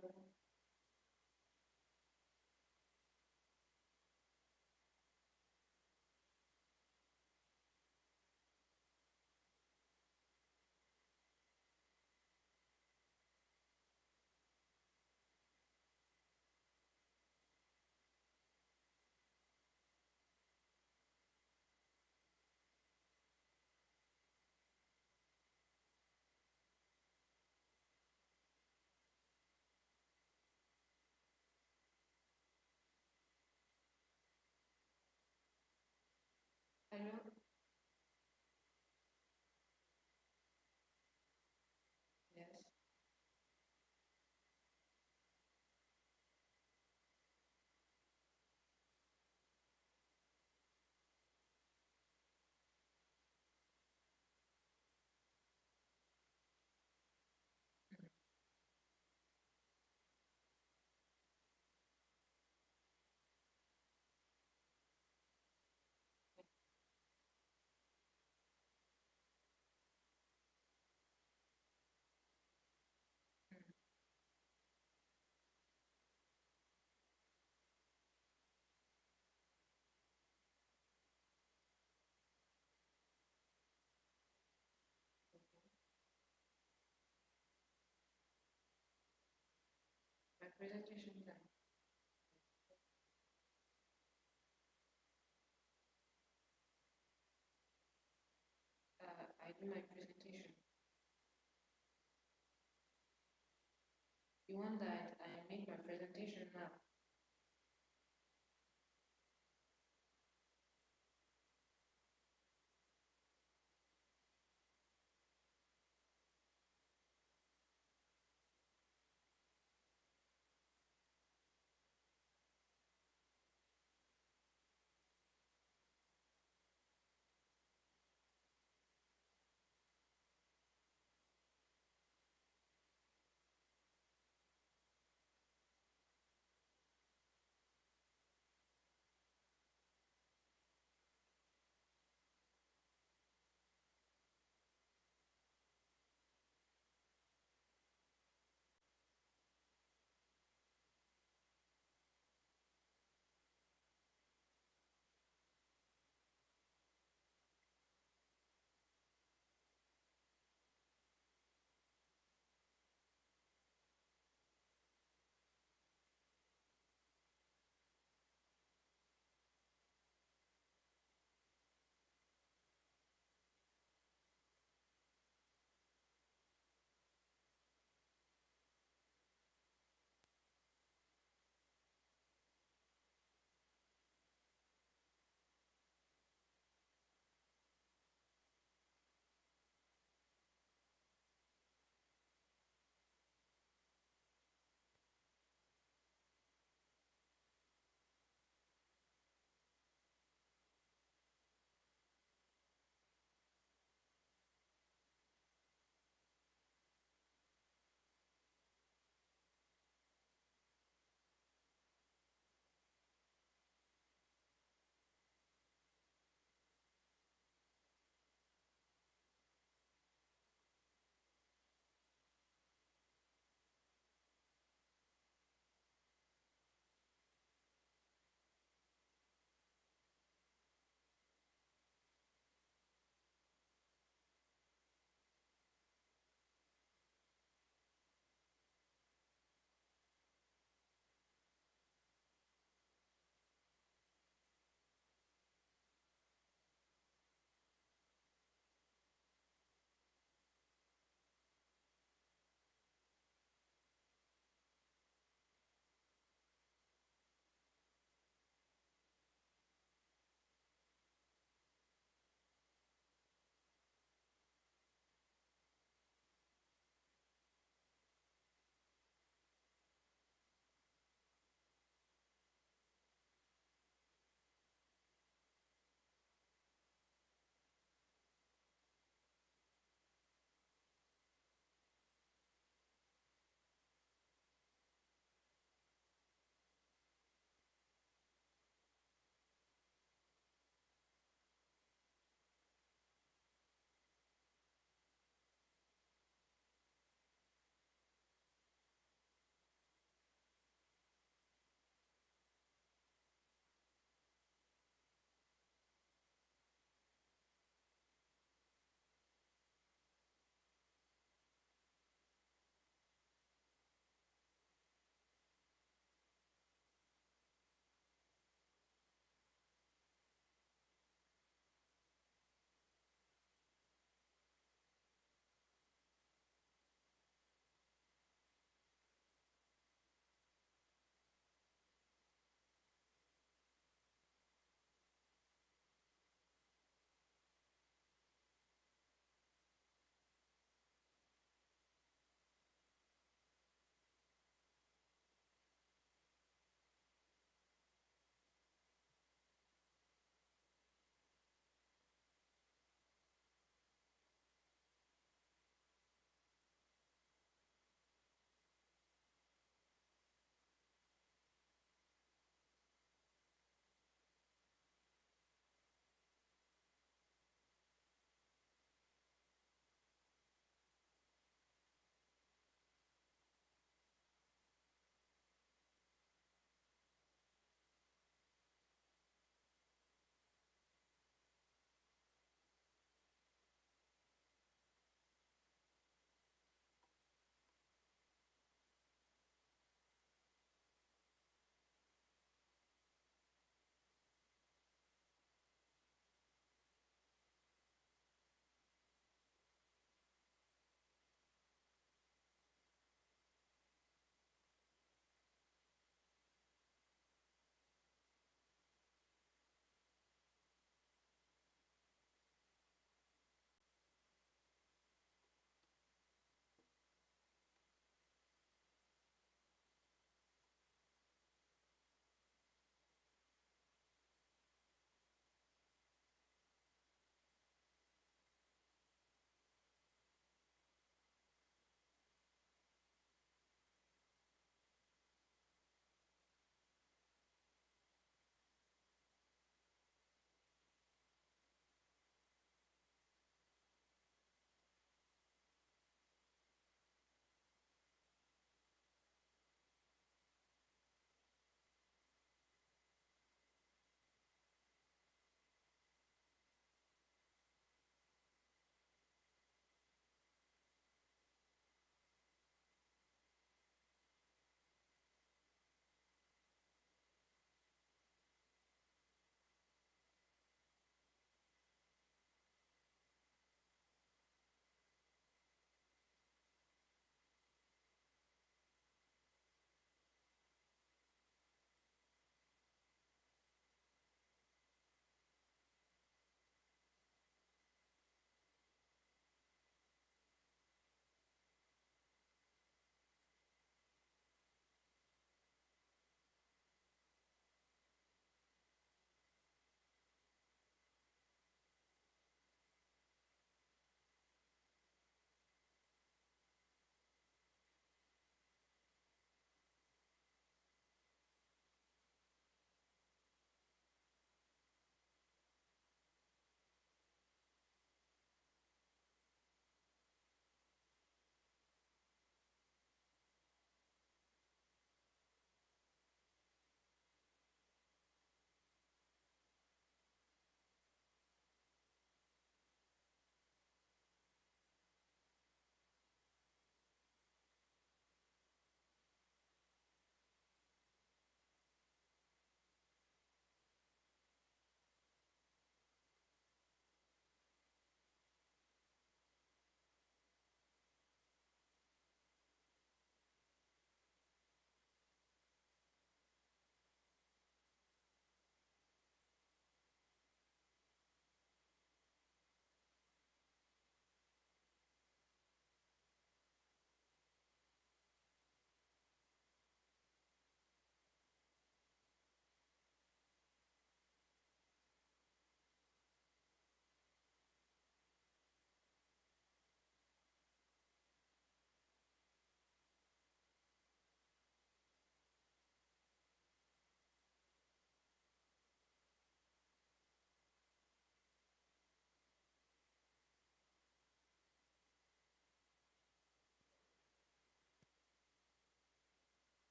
Hello? Yes. My presentation time. I do my presentation. You want that I make my presentation now?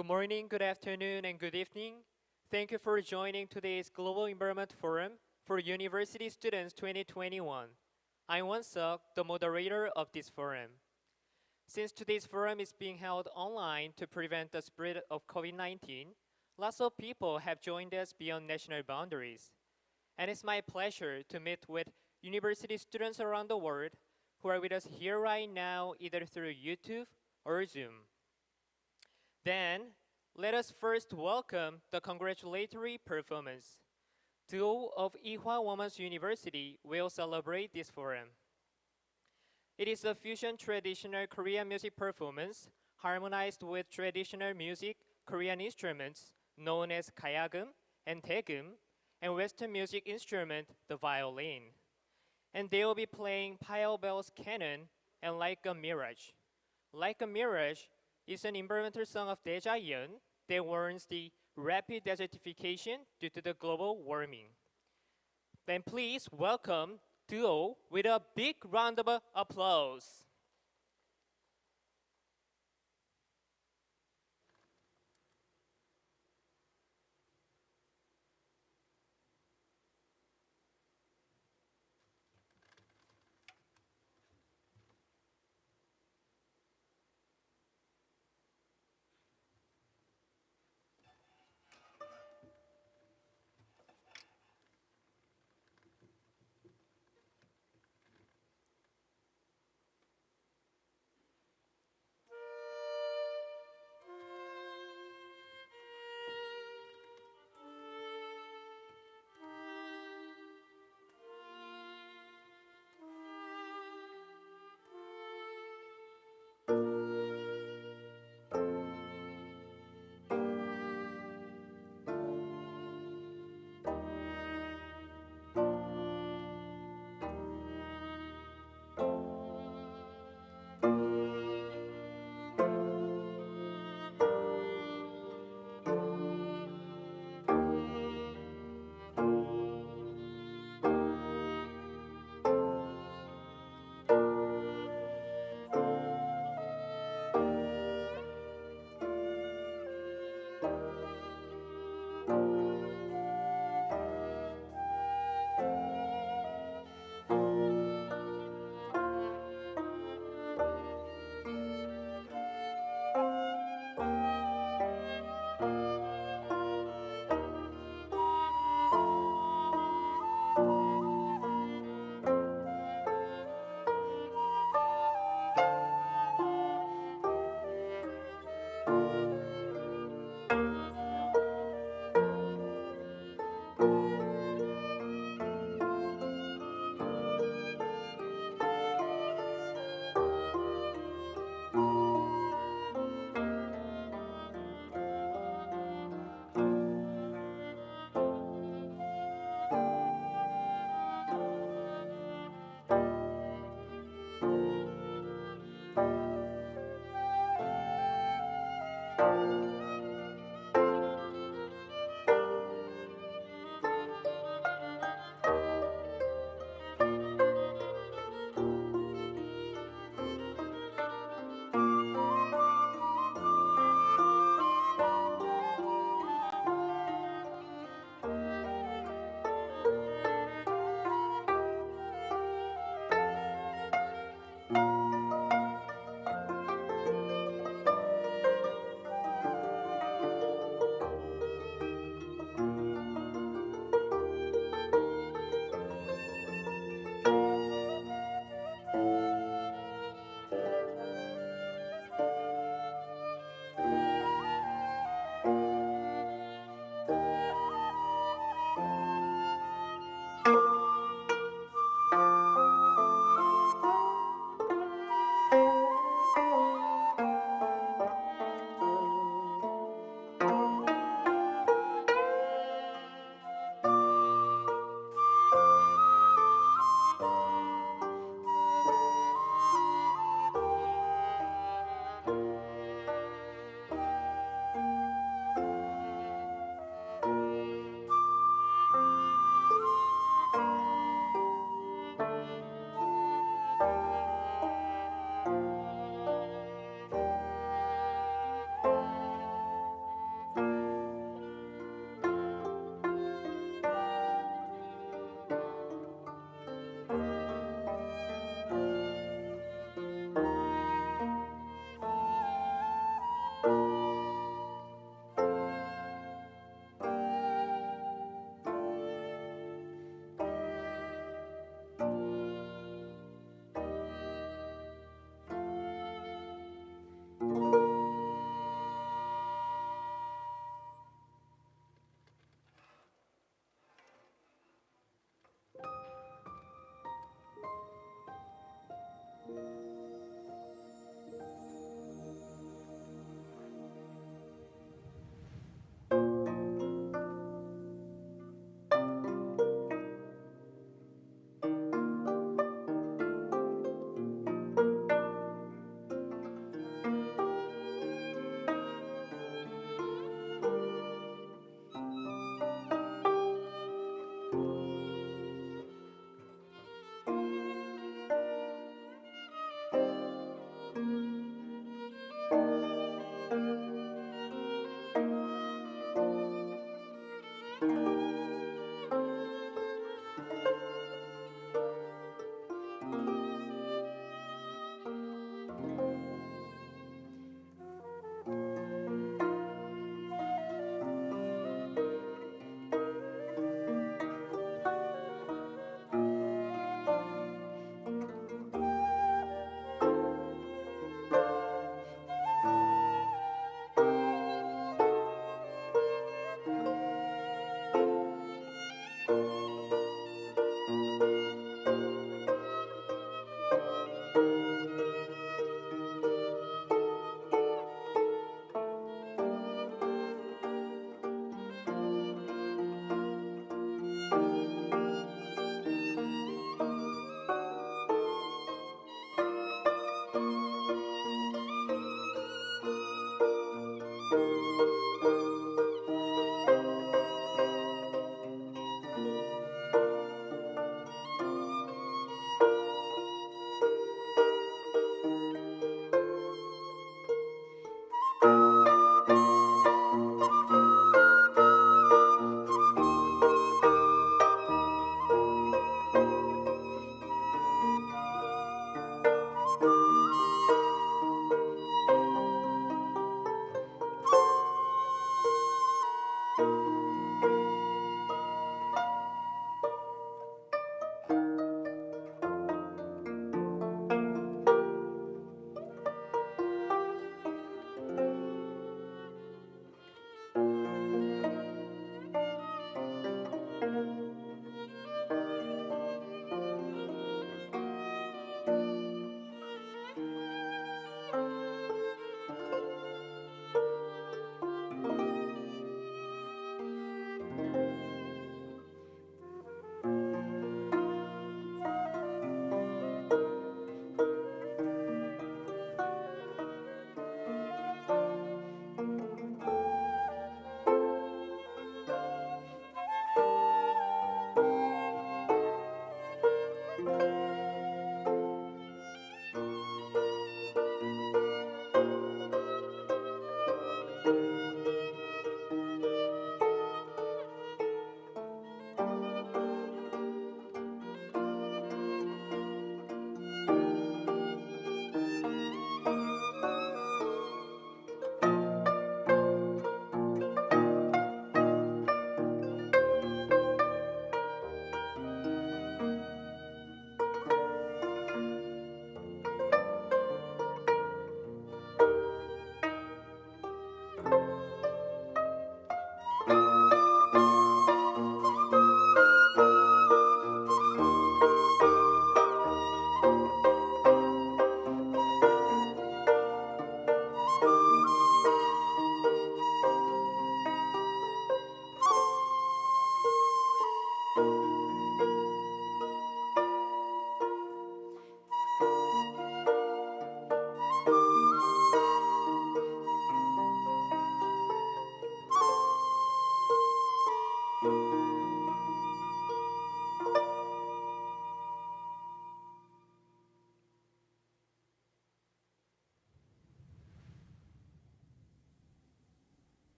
Good morning, good afternoon, and good evening. Thank you for joining today's Global Environment Forum for University Students 2021. I'm Won-suk, the moderator of this forum. Since today's forum is being held online to prevent the spread of COVID-19, lots of people have joined us beyond national boundaries. And it's my pleasure to meet with university students around the world who are with us here right now, either through YouTube or Zoom. Then, let us first welcome the congratulatory performance. Duo of Ihwa Women's University will celebrate this forum. It is a fusion traditional Korean music performance harmonized with traditional music Korean instruments known as kayagum and daegum and Western music instrument, the violin. And they will be playing Pile Bell's Canon and Like a Mirage. Like a Mirage is an environmental song of DAEJAYON that warns the rapid desertification due to the global warming. Then please welcome Duo with a big round of applause.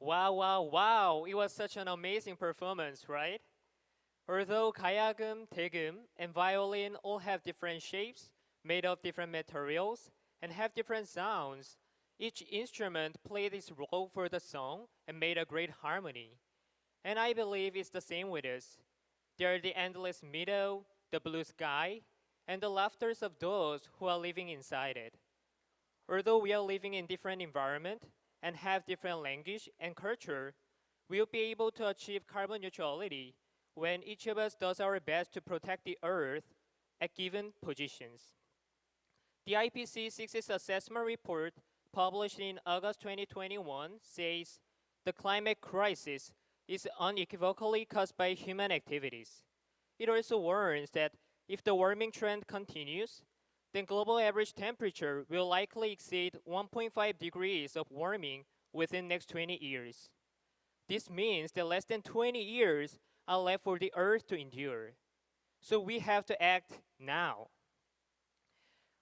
Wow, wow, wow! It was such an amazing performance, right? Although kayagum, daegum, and violin all have different shapes, made of different materials, and have different sounds, each instrument played its role for the song and made a great harmony. And I believe it's the same with us. There are the endless meadow, the blue sky, and the laughters of those who are living inside it. Although we are living in different environment and have different language and culture, we'll be able to achieve carbon neutrality when each of us does our best to protect the Earth at given positions. The IPCC Sixth Assessment Report, published in August 2021, says the climate crisis is unequivocally caused by human activities. It also warns that if the warming trend continues, then global average temperature will likely exceed 1.5 degrees of warming within next 20 years. This means that less than 20 years are left for the Earth to endure. So we have to act now.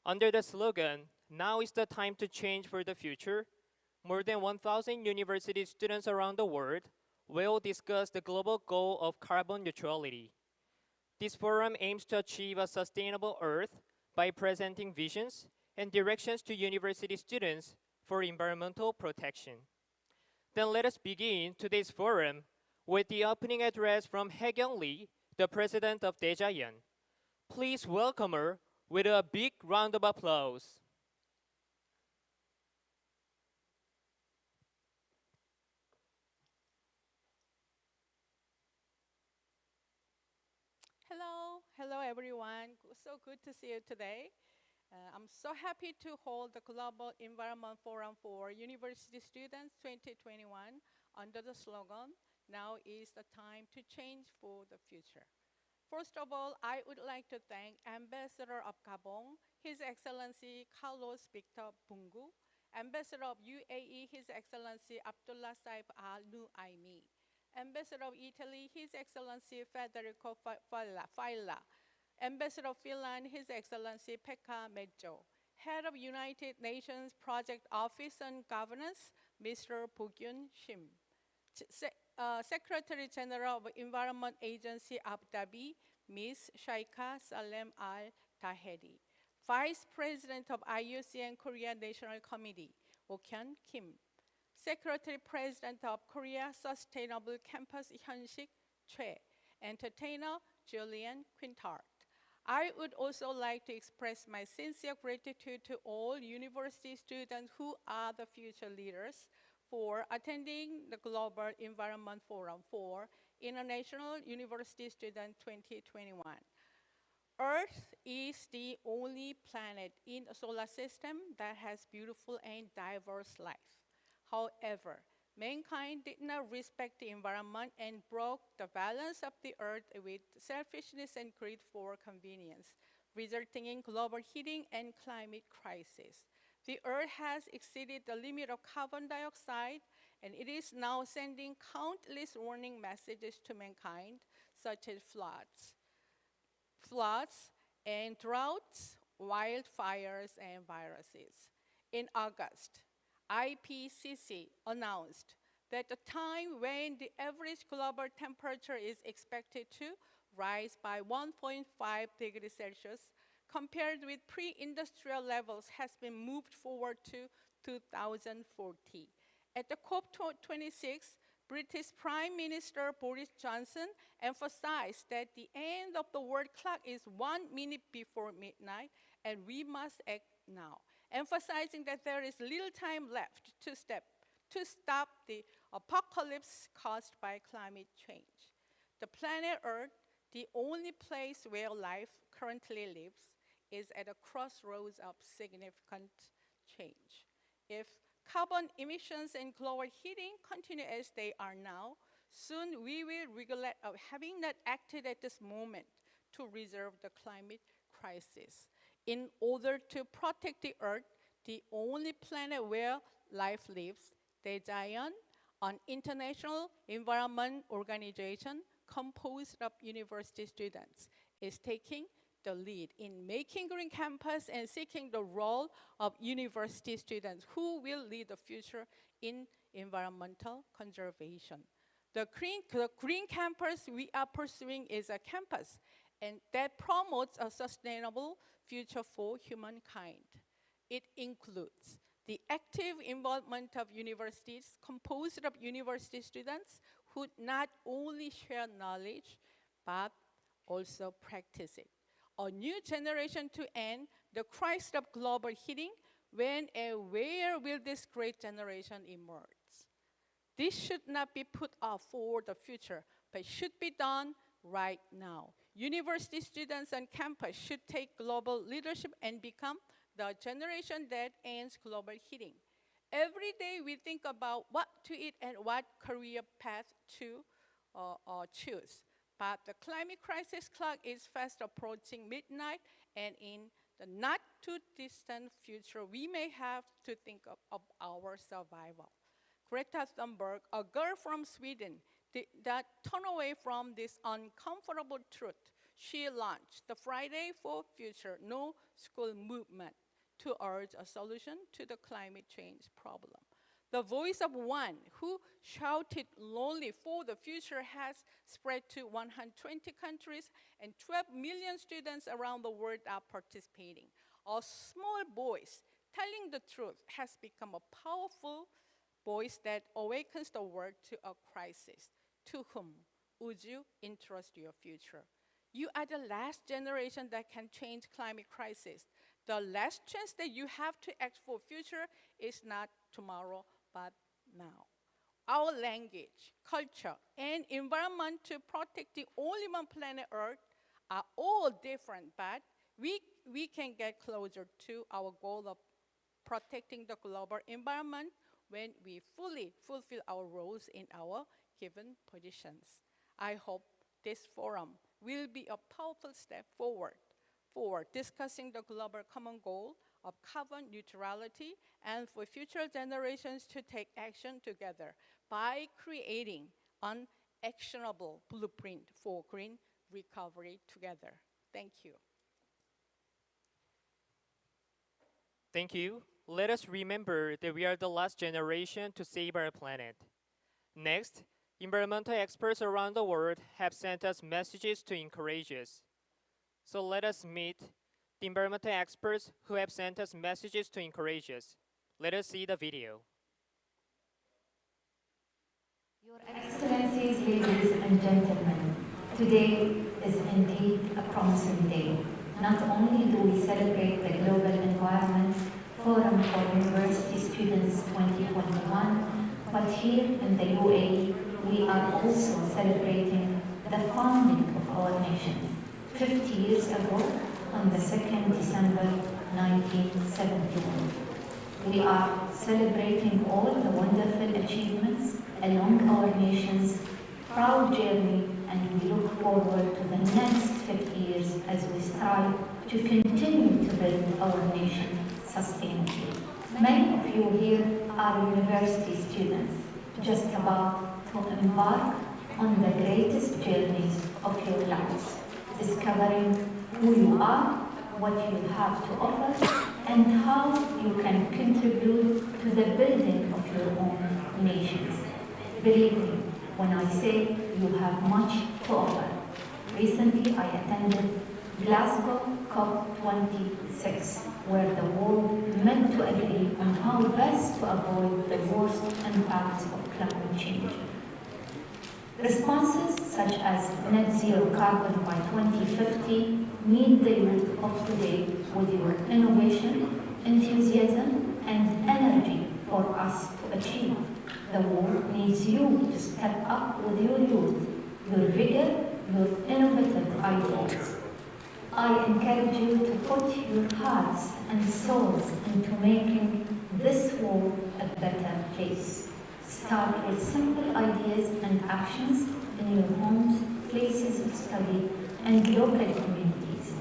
Under the slogan, "Now is the time to change for the future," more than 1,000 university students around the world will discuss the global goal of carbon neutrality. This forum aims to achieve a sustainable Earth by presenting visions and directions to university students for environmental protection. Then let us begin today's forum with the opening address from Hae-kyung Lee, the president of DAEJAYON. Please welcome her with a big round of applause. Hello everyone. So good to see you today. I'm so happy to hold the Global Environment Forum for University Students 2021 under the slogan, "Now is the time to change for the future." First of all, I would like to thank Ambassador of Gabon, His Excellency Carlos Victor Bungu, Ambassador of UAE, His Excellency Abdullah Saif Al Nuaimi, Ambassador of Italy, His Excellency Federico Failla, Ambassador of Finland, His Excellency Pekka Mejjo, Head of United Nations Project Office on Governance, Mr. Bugyun Shim, Secretary General of Environment Agency Abu Dhabi, Ms. Shaika Salem Al Tahedi, Vice President of IUCN and Korea National Committee, Okyeon Kim, Secretary President of Korea Sustainable Campus Hyunsik Choi, Entertainer Julian Quintard. I would also like to express my sincere gratitude to all university students who are the future leaders for attending the Global Environment Forum for International University Student 2021. Earth is the only planet in the solar system that has beautiful and diverse life. However, mankind did not respect the environment and broke the balance of the Earth with selfishness and greed for convenience, resulting in global heating and climate crisis. The Earth has exceeded the limit of carbon dioxide, and it is now sending countless warning messages to mankind, such as floods and droughts, wildfires, and viruses. In August, IPCC announced that the time when the average global temperature is expected to rise by 1.5 degrees Celsius compared with pre-industrial levels has been moved forward to 2040. At the COP26, British Prime Minister Boris Johnson emphasized that the end of the world clock is 1 minute before midnight and we must act now, emphasizing that there is little time left to stop the apocalypse caused by climate change. The planet Earth, the only place where life currently lives, is at a crossroads of significant change. If carbon emissions and global heating continue as they are now, soon we will regret having not acted at this moment to resolve the climate crisis. In order to protect the Earth, the only planet where life lives, DAEJAYON, an international environment organization composed of university students, is taking the lead in making green campus and seeking the role of university students who will lead the future in environmental conservation. The green campus we are pursuing is a campus and that promotes a sustainable future for humankind. It includes the active involvement of universities composed of university students who not only share knowledge, but also practice it. A new generation to end the crisis of global heating. When and where will this great generation emerge? This should not be put off for the future, but should be done right now. University students on campus should take global leadership and become the generation that ends global heating. Every day we think about what to eat and what career path to choose. But the climate crisis clock is fast approaching midnight, and in the not too distant future, we may have to think of our survival. Greta Thunberg, a girl from Sweden, that turned away from this uncomfortable truth. She launched the Friday for Future No School movement to urge a solution to the climate change problem. The voice of one who shouted loudly for the future has spread to 120 countries, and 12 million students around the world are participating. A small voice telling the truth has become a powerful voice that awakens the world to a crisis. To whom would you entrust your future? You are the last generation that can change climate crisis. The last chance that you have to act for future is not tomorrow, but now. Our language, culture, and environment to protect the only one planet Earth are all different, but we can get closer to our goal of protecting the global environment when we fully fulfill our roles in our given positions. I hope this forum will be a powerful step forward for discussing the global common goal of carbon neutrality and for future generations to take action together by creating an actionable blueprint for green recovery together. Thank you. Thank you. Let us remember that we are the last generation to save our planet. Next, environmental experts around the world have sent us messages to encourage us. So let us meet the environmental experts who have sent us messages to encourage us. Let us see the video. Your Excellencies, ladies and gentlemen, today is indeed a promising day. Not only do we celebrate the Global Environment Forum for University Students 2021, but here in the UAE, we are also celebrating the founding of our nation 50 years ago on the 2nd December 1971. We are celebrating all the wonderful achievements along our nation's proud journey, and we look forward to the next 50 years as we strive to continue to build our nation sustainably. Many of you here are university students, just about to embark on the greatest journeys of your lives, discovering who you are, what you have to offer, and how you can contribute to the building of your own nations. Believe me when I say you have much to offer. Recently, I attended Glasgow COP26, where the world met to agree on how best to avoid the worst impacts of climate change. Responses such as net zero carbon by 2050 need the youth of today with your innovation, enthusiasm, and energy for us to achieve. The world needs you to step up with your youth, your vigor, your innovative ideas. I encourage you to put your hearts and souls into making this world a better place. Start with simple ideas and actions in your homes, places of study, and local communities.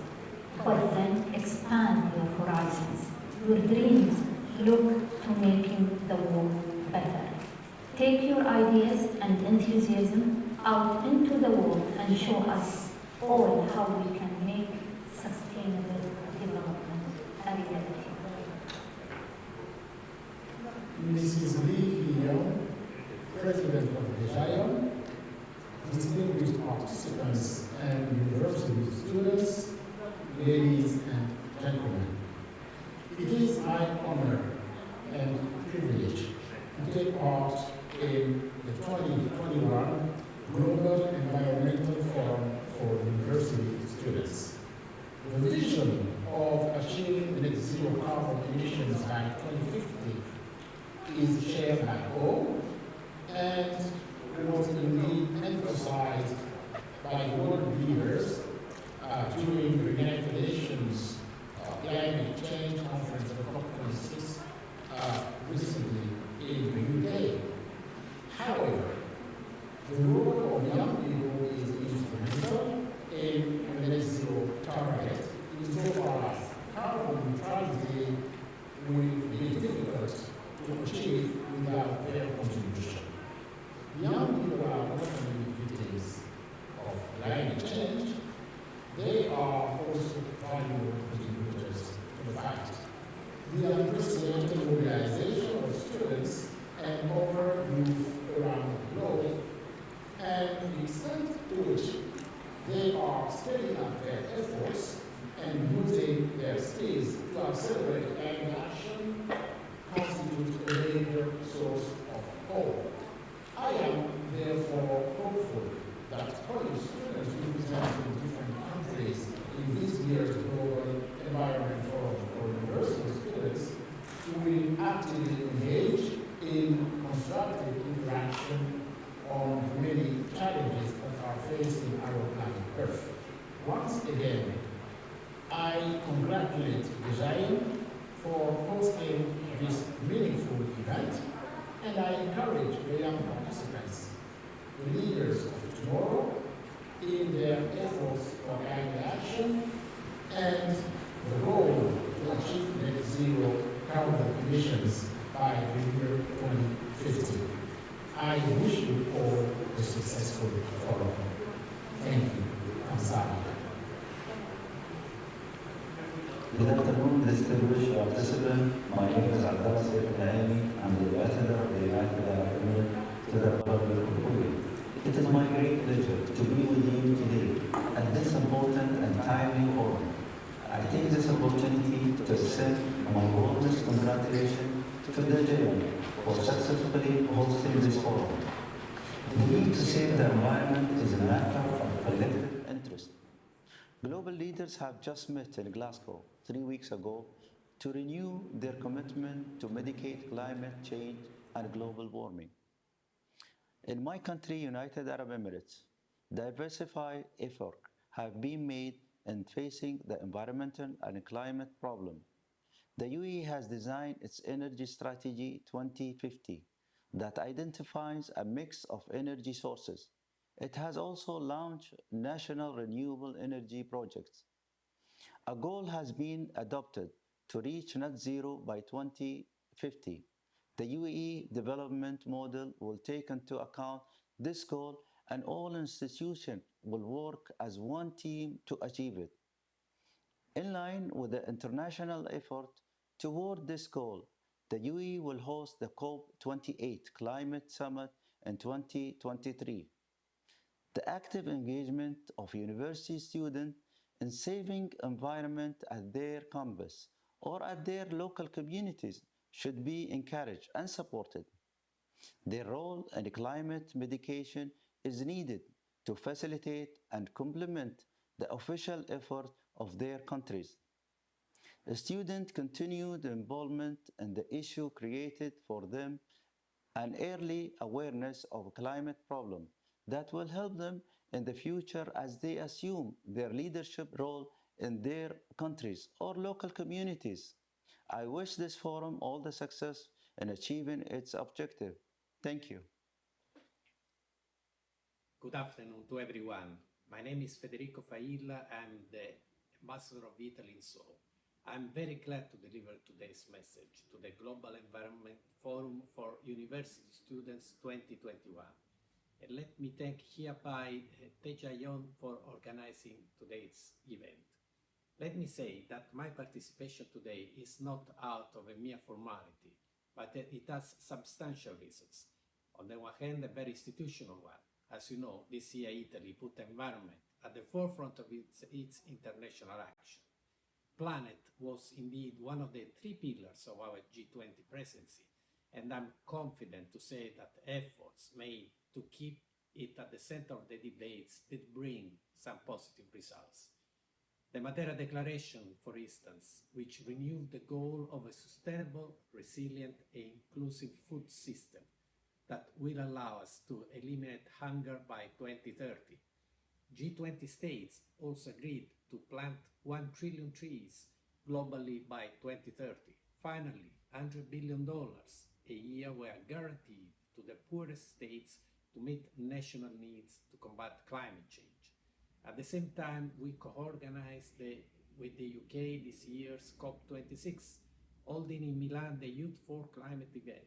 But then expand your horizons. Your dreams look to making the world better. Take your ideas and enthusiasm out into the world and show us all how we can make sustainable development a reality. Mrs. Lee Young, President of DAEJAYON, distinguished participants and university students, ladies and gentlemen. It is my honor and privilege to take part in the 2021 Global Environmental Forum for University Students. The vision of achieving net zero carbon emissions by 2050 is shared by all, and emphasized by world leaders during the United Nations Climate Change Conference of COP26 recently in the UK. However, the role of young people is instrumental in the net zero target insofar as carbon neutrality will be difficult to achieve without their contribution. Young people are not only victims of climate change, they are also valuable contributors to the fight. The unprecedented mobilization of students and other youth around the globe, and the extent to which they are stepping up their efforts and using their skills to accelerate climate action constitutes a major source of hope. I am therefore hopeful that college students representing different countries in this year's Global Environment Forum for university students will actively engage in constructive interaction on the many challenges that are facing our planet Earth. Once again, I congratulate DAEJAYON for hosting this meaningful event, and I encourage the young participants, the leaders of tomorrow, in their efforts for climate action and the goal to achieve net zero carbon emissions by the year 2050. I wish you all a successful forum. Thank you. I'm sorry. Good afternoon, distinguished participants. My name is Abdullah Saif Naimi. I'm the ambassador of the United Arab Emirates to the Republic of Kuwait. It is my great pleasure to be with you today at this important and timely forum. I take this opportunity to send my warmest congratulations to DAEJAYON for successfully hosting this forum. The need to save the environment is a matter of collective interest. Global leaders have just met in Glasgow 3 weeks ago to renew their commitment to mitigate climate change and global warming. In my country, United Arab Emirates, diversified efforts have been made in facing the environmental and climate problem. The UAE has designed its Energy Strategy 2050 that identifies a mix of energy sources. It has also launched national renewable energy projects. A goal has been adopted to reach net zero by 2050. The UAE development model will take into account this goal, and all institutions will work as one team to achieve it. In line with the international effort toward this goal, the UAE will host the COP28 Climate Summit in 2023. The active engagement of university students in saving environment at their campus or at their local communities should be encouraged and supported. Their role in climate mitigation is needed to facilitate and complement the official effort of their countries. Student continued involvement in the issue created for them an early awareness of climate problem that will help them in the future as they assume their leadership role in their countries or local communities. I wish this forum all the success in achieving its objective. Thank you. Good afternoon to everyone. My name is Federico Failla. I'm the ambassador of Italy in Seoul. I'm very glad to deliver today's message to the Global Environment Forum for University Students 2021. And let me thank hereby DAEJAYON for organizing today's event. Let me say that my participation today is not out of a mere formality, but it has substantial reasons. On the one hand, a very institutional one. As you know, this year Italy put environment at the forefront of its international action. Planet was indeed one of the 3 pillars of our G20 presidency, and I'm confident to say that efforts made to keep it at the center of the debates did bring some positive results. The Matera Declaration, for instance, which renewed the goal of a sustainable, resilient and inclusive food system, that will allow us to eliminate hunger by 2030. G20 states also agreed to plant 1 trillion trees globally by 2030. Finally, $100 billion a year were guaranteed to the poorest states to meet national needs to combat climate change. At the same time, we co-organized with the UK this year's COP26, holding in Milan the Youth for Climate event,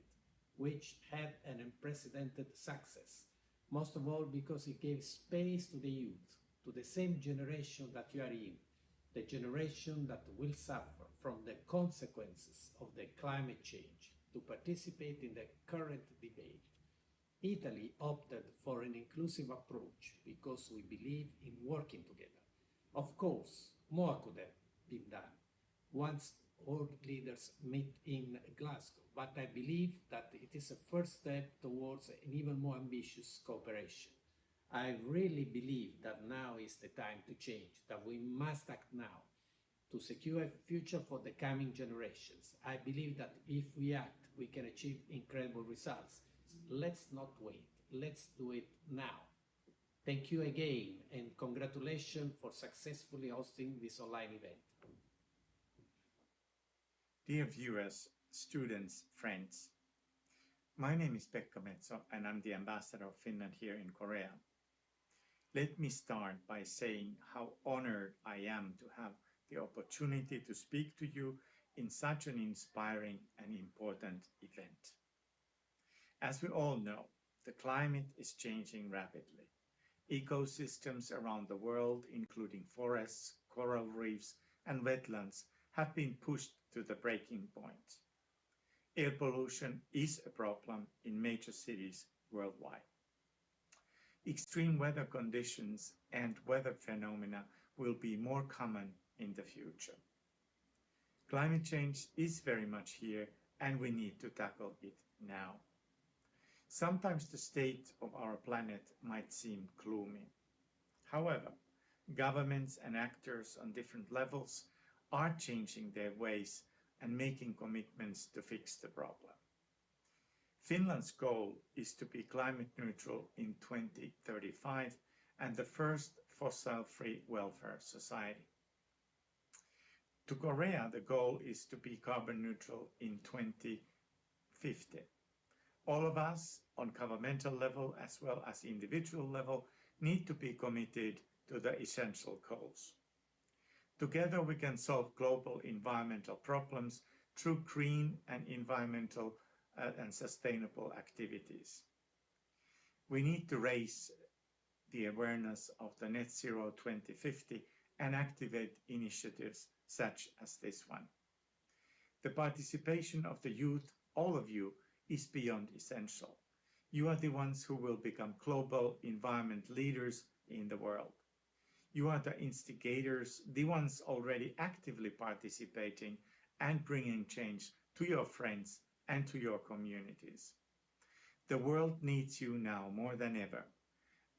which had an unprecedented success, most of all because it gave space to the youth, to the same generation that you are in, the generation that will suffer from the consequences of the climate change, to participate in the current debate. Italy opted for an inclusive approach because we believe in working together. Of course, more could have been done once all leaders meet in Glasgow, but I believe that it is a first step towards an even more ambitious cooperation. I really believe that now is the time to change, that we must act now to secure a future for the coming generations. I believe that if we act, we can achieve incredible results. Let's not wait. Let's do it now. Thank you again, and congratulations for successfully hosting this online event. Dear viewers, students, friends, my name is Pekka Metso and I'm the ambassador of Finland here in Korea. Let me start by saying how honored I am to have the opportunity to speak to you in such an inspiring and important event. As we all know, the climate is changing rapidly. Ecosystems around the world, including forests, coral reefs, and wetlands, have been pushed to the breaking point. Air pollution is a problem in major cities worldwide. Extreme weather conditions and weather phenomena will be more common in the future. Climate change is very much here, and we need to tackle it now. Sometimes the state of our planet might seem gloomy. However, governments and actors on different levels are changing their ways and making commitments to fix the problem. Finland's goal is to be climate neutral in 2035 and the first fossil-free welfare society. To Korea, the goal is to be carbon neutral in 2050. All of us on governmental level as well as individual level need to be committed to the essential goals. Together we can solve global environmental problems through green and environmental and sustainable activities. We need to raise the awareness of the Net Zero 2050 and activate initiatives such as this one. The participation of the youth, all of you, is beyond essential. You are the ones who will become global environment leaders in the world. You are the instigators, the ones already actively participating and bringing change to your friends and to your communities. The world needs you now more than ever.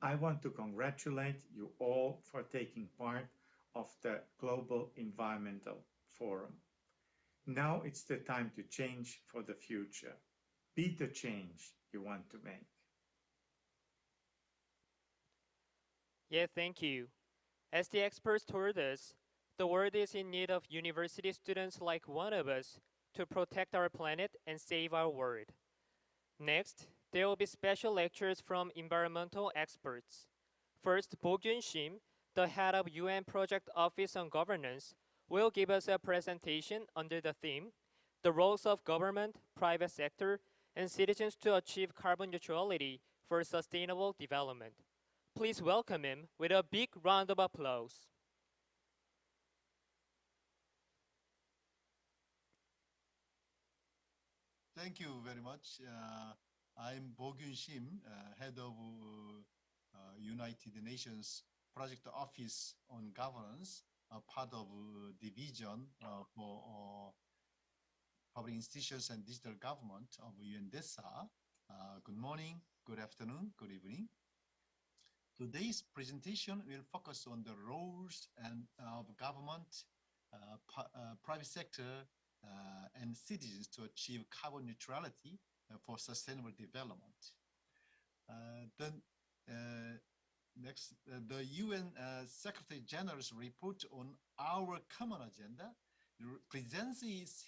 I want to congratulate you all for taking part of the Global Environmental Forum. Now it's the time to change for the future. Be the change you want to make. Yeah, thank you. As the experts told us, the world is in need of university students like one of us to protect our planet and save our world. Next, there will be special lectures from environmental experts. First, Bo-Gyun Shim, the head of UN Project Office on Governance, will give us a presentation under the theme, The Roles of Government, Private Sector, and Citizens to Achieve Carbon Neutrality for Sustainable Development. Please welcome him with a big round of applause. Thank you very much. I'm Bo-Gyun Shim, head of United Nations Project Office on Governance, part of division for public institutions and digital government of UNDESA. Good morning, good afternoon, good evening. Today's presentation will focus on the roles of government, private sector, and citizens to achieve carbon neutrality for sustainable development. The UN Secretary General's report on our common agenda presents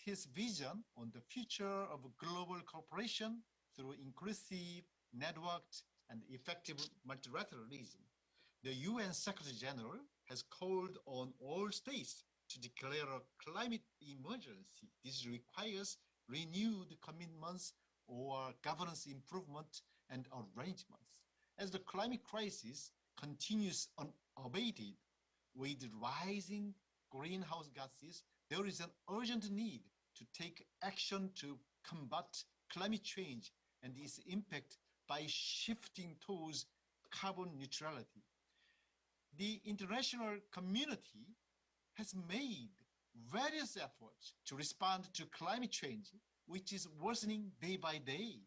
his vision on the future of global cooperation through inclusive, networked, and effective multilateralism. The UN Secretary General has called on all states to declare a climate emergency. This requires renewed commitments or governance improvement and arrangements. As the climate crisis continues unabated with rising greenhouse gases, there is an urgent need to take action to combat climate change and its impact by shifting towards carbon neutrality. The international community has made various efforts to respond to climate change, which is worsening day by day.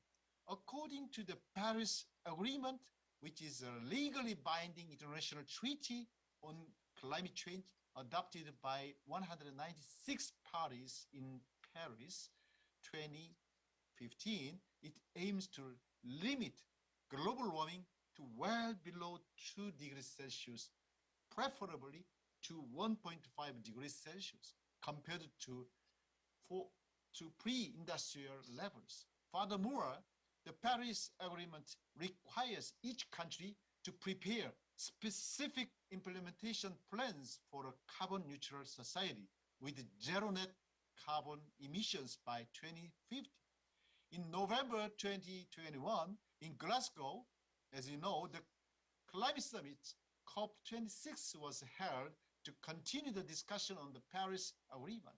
According to the Paris Agreement, which is a legally binding international treaty on climate change adopted by 196 parties in Paris 2015, it aims to limit global warming to well below 2 degrees Celsius, preferably to 1.5 degrees Celsius compared to pre-industrial levels. Furthermore, the Paris Agreement requires each country to prepare specific implementation plans for a carbon neutral society with zero net carbon emissions by 2050. In November 2021, in Glasgow, as you know, the climate summit COP26 was held to continue the discussion on the Paris Agreement.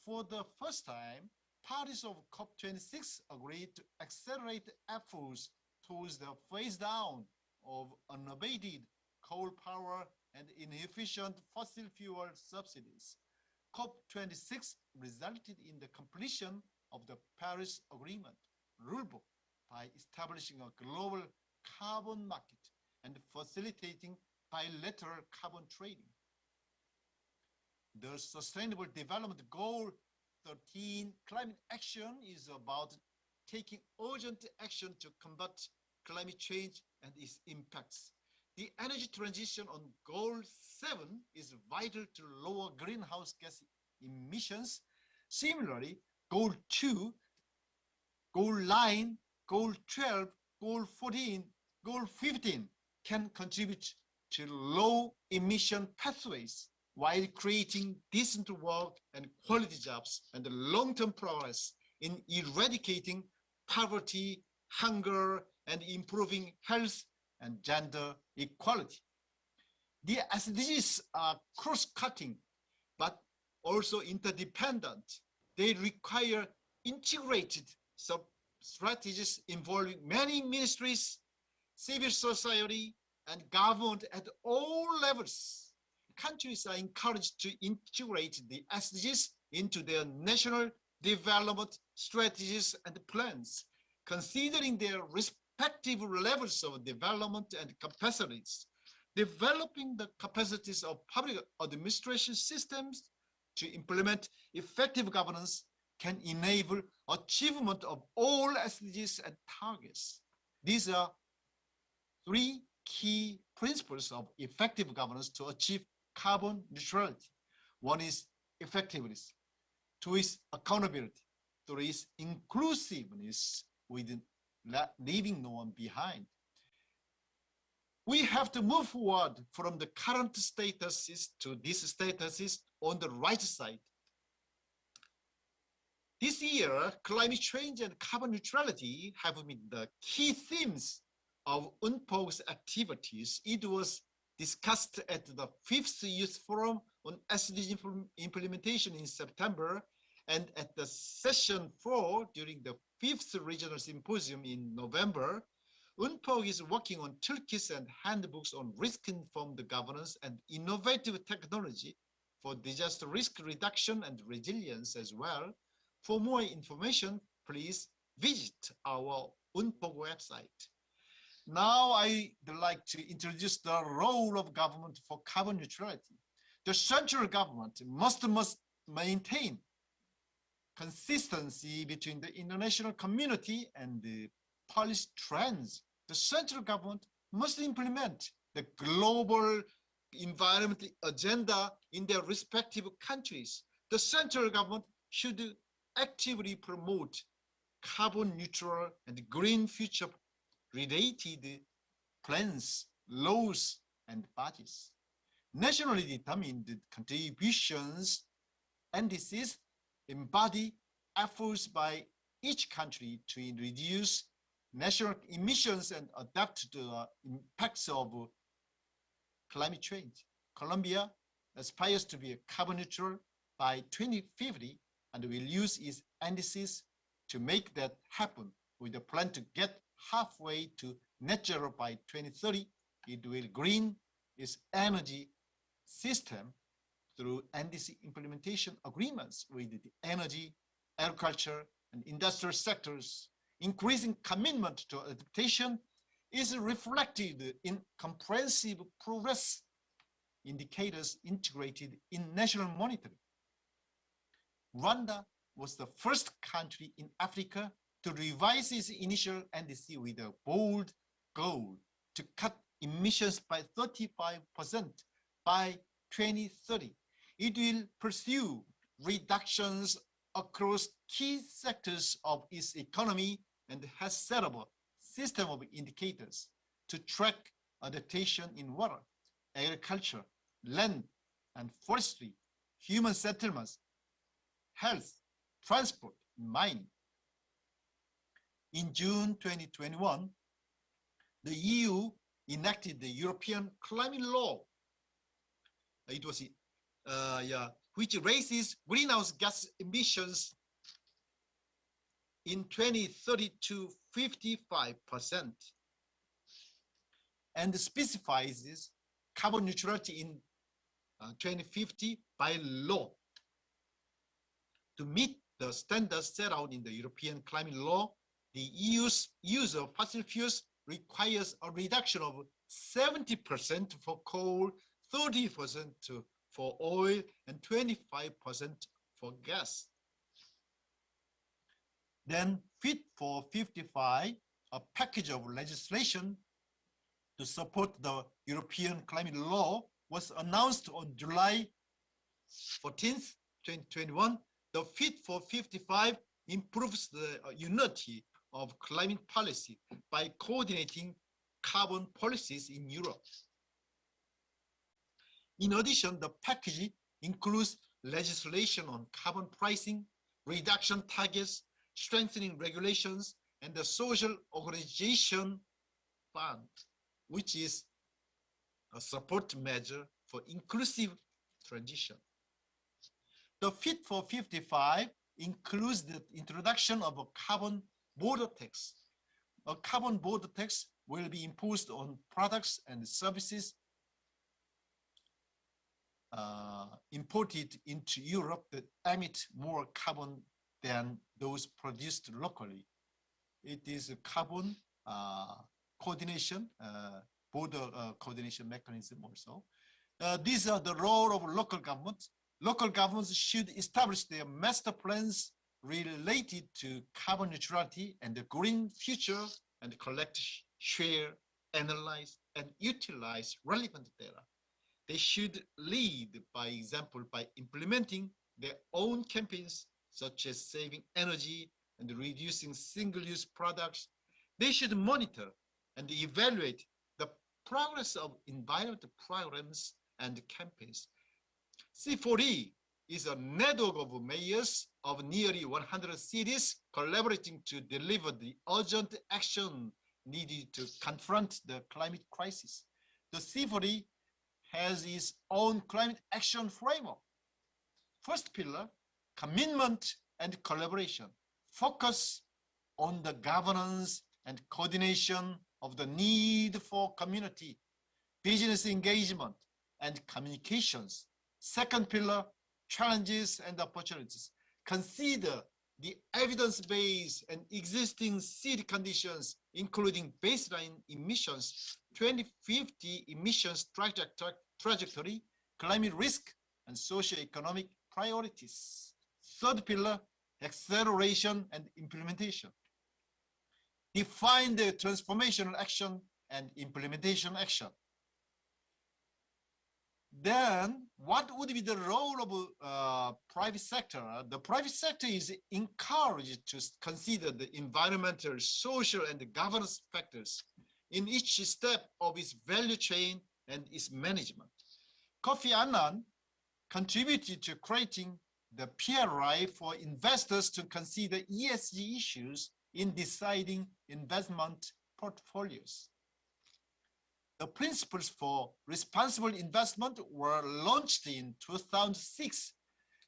For the first time, parties of COP26 agreed to accelerate efforts towards the phase down of unabated coal power and inefficient fossil fuel subsidies. COP26 resulted in the completion of the Paris Agreement rulebook by establishing a global carbon market and facilitating bilateral carbon trading. The Sustainable Development Goal 13 climate action is about taking urgent action to combat climate change and its impacts. The energy transition on Goal 7 is vital to lower greenhouse gas emissions. Similarly, Goal 2, Goal 9, Goal 12, Goal 14, Goal 15 can contribute to low emission pathways while creating decent work and quality jobs and long-term progress in eradicating poverty, hunger, and improving health and gender equality. The SDGs are cross-cutting, but also interdependent. They require integrated strategies involving many ministries, civil society, and government at all levels. Countries are encouraged to integrate the SDGs into their national development strategies and plans, considering their respective levels of development and capacities. Developing the capacities of public administration systems to implement effective governance can enable achievement of all SDGs and targets. These are three key principles of effective governance to achieve carbon neutrality. One is effectiveness, two is accountability, three is inclusiveness with leaving no one behind. We have to move forward from the current statuses to these statuses on the right side. This year, climate change and carbon neutrality have been the key themes of UNPOG's activities. It was discussed at the 5th Youth Forum on SDG implementation in September and at the session 4 during the 5th Regional Symposium in November. UNPOG is working on toolkits and handbooks on risk-informed governance and innovative technology for disaster risk reduction and resilience as well. For more information, please visit our UNPOG website. Now I'd like to introduce the role of government for carbon neutrality. The central government must maintain consistency between the international community and the policy trends. The central government must implement the global environmental agenda in their respective countries. The central government should actively promote carbon neutral and green future related plans, laws, and budgets. Nationally determined contributions indices embody efforts by each country to reduce national emissions and adapt to the impacts of climate change. Colombia aspires to be carbon neutral by 2050 and will use its indices to make that happen. With a plan to get halfway to net zero by 2030, it will green its energy system through NDC implementation agreements with the energy, agriculture, and industrial sectors. Increasing commitment to adaptation is reflected in comprehensive progress indicators integrated in national monitoring. Rwanda was the first country in Africa to revise its initial NDC with a bold goal to cut emissions by 35% by 2030. It will pursue reductions across key sectors of its economy and has set up a system of indicators to track adaptation in water, agriculture, land and forestry, human settlements, health, transport, and mining. In June 2021, the EU enacted the European Climate Law. It was which raises greenhouse gas emissions in 2030 to 55% and specifies carbon neutrality in 2050 by law. To meet the standards set out in the European Climate Law, the EU's use of fossil fuels requires a reduction of 70% for coal, 30% for oil, and 25% for gas. Then Fit for 55, a package of legislation to support the European Climate Law, was announced on July 14th, 2021. The Fit for 55 improves the unity of climate policy by coordinating carbon policies in Europe. In addition, the package includes legislation on carbon pricing, reduction targets, strengthening regulations, and the social organization fund, which is a support measure for inclusive transition. The Fit for 55 includes the introduction of a carbon border tax. A carbon border tax will be imposed on products and services imported into Europe that emit more carbon than those produced locally. It is a carbon coordination, border coordination mechanism also. These are the role of local governments. Local governments should establish their master plans related to carbon neutrality and the green future and collect, share, analyze, and utilize relevant data. They should lead by example by implementing their own campaigns, such as saving energy and reducing single-use products. They should monitor and evaluate the progress of environmental programs and campaigns. C4E is a network of mayors of nearly 100 cities collaborating to deliver the urgent action needed to confront the climate crisis. The C4E has its own climate action framework. First pillar, commitment and collaboration. Focus on the governance and coordination of the need for community, business engagement, and communications. Second pillar, challenges and opportunities. Consider the evidence-based and existing city conditions, including baseline emissions, 2050 emissions trajectory, climate risk, and socio-economic priorities. Third pillar, acceleration, and implementation. Define the transformational action and implementation action. Then what would be the role of private sector? The private sector is encouraged to consider the environmental, social, and governance factors in each step of its value chain and its management. Kofi Annan contributed to creating the PRI for investors to consider ESG issues in deciding investment portfolios. The principles for responsible investment were launched in 2006.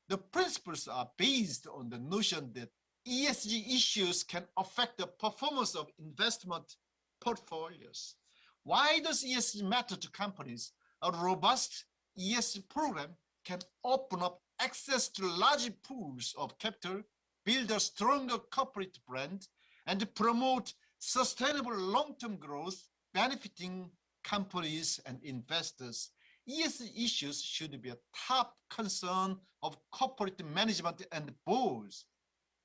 The principles are based on the notion that ESG issues can affect the performance of investment portfolios. Why does ESG matter to companies? A robust ESG program can open up access to large pools of capital, build a stronger corporate brand, and promote sustainable long-term growth, benefiting companies and investors. ESG issues should be a top concern of corporate management and boards.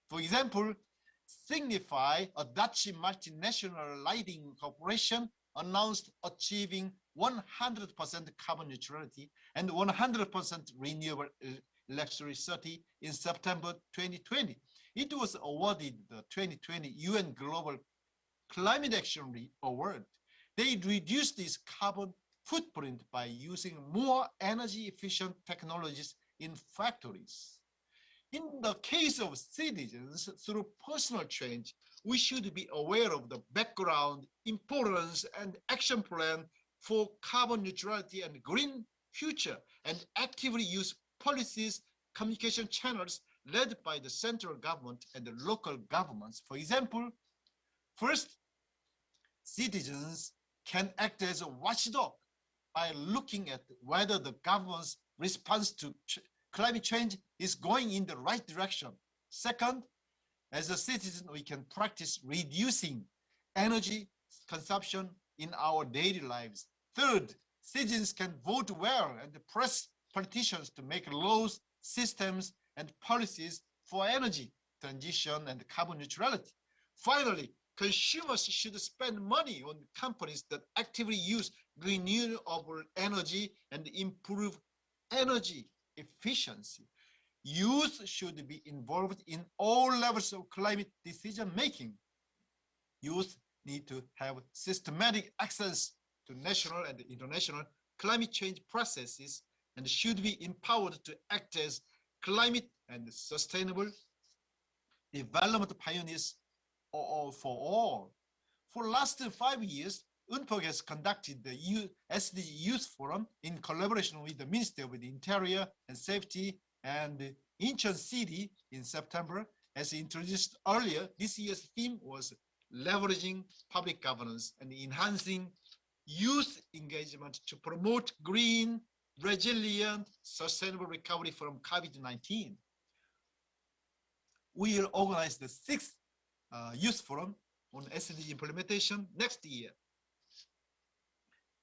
For example, Signify, a Dutch multinational lighting corporation, announced achieving 100% carbon neutrality and 100% renewable electricity in September 2020. It was awarded the 2020 UN Global Climate Action Award. They reduced its carbon footprint by using more energy efficient technologies in factories. In the case of citizens, through personal change, we should be aware of the background, importance, and action plan for carbon neutrality and green future, and actively use policies, communication channels led by the central government and the local governments. For example, first, citizens can act as a watchdog by looking at whether the government's response to climate change is going in the right direction. Second, as a citizen, we can practice reducing energy consumption in our daily lives. Third, citizens can vote well and press politicians to make laws, systems, and policies for energy transition and carbon neutrality. Finally, consumers should spend money on companies that actively use renewable energy and improve energy efficiency. Youth should be involved in all levels of climate decision making. Youth need to have systematic access to national and international climate change processes and should be empowered to act as climate and sustainable development pioneers for all. For the last 5 years, UNPOG has conducted the SDG Youth Forum in collaboration with the Ministry of the Interior and Safety and Incheon City in September. As introduced earlier, this year's theme was leveraging public governance and enhancing youth engagement to promote green, resilient, sustainable recovery from COVID-19. We will organize the 6th Youth Forum on SDG implementation next year.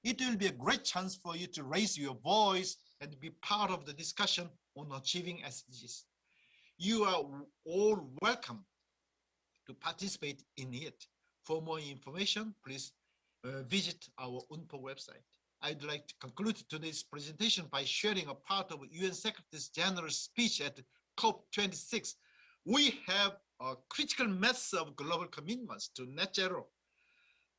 It will be a great chance for you to raise your voice and be part of the discussion on achieving SDGs. You are all welcome to participate in it. For more information, please visit our UNPO website. I'd like to conclude today's presentation by sharing a part of UN Secretary General's speech at COP26. We have a critical mass of global commitments to net zero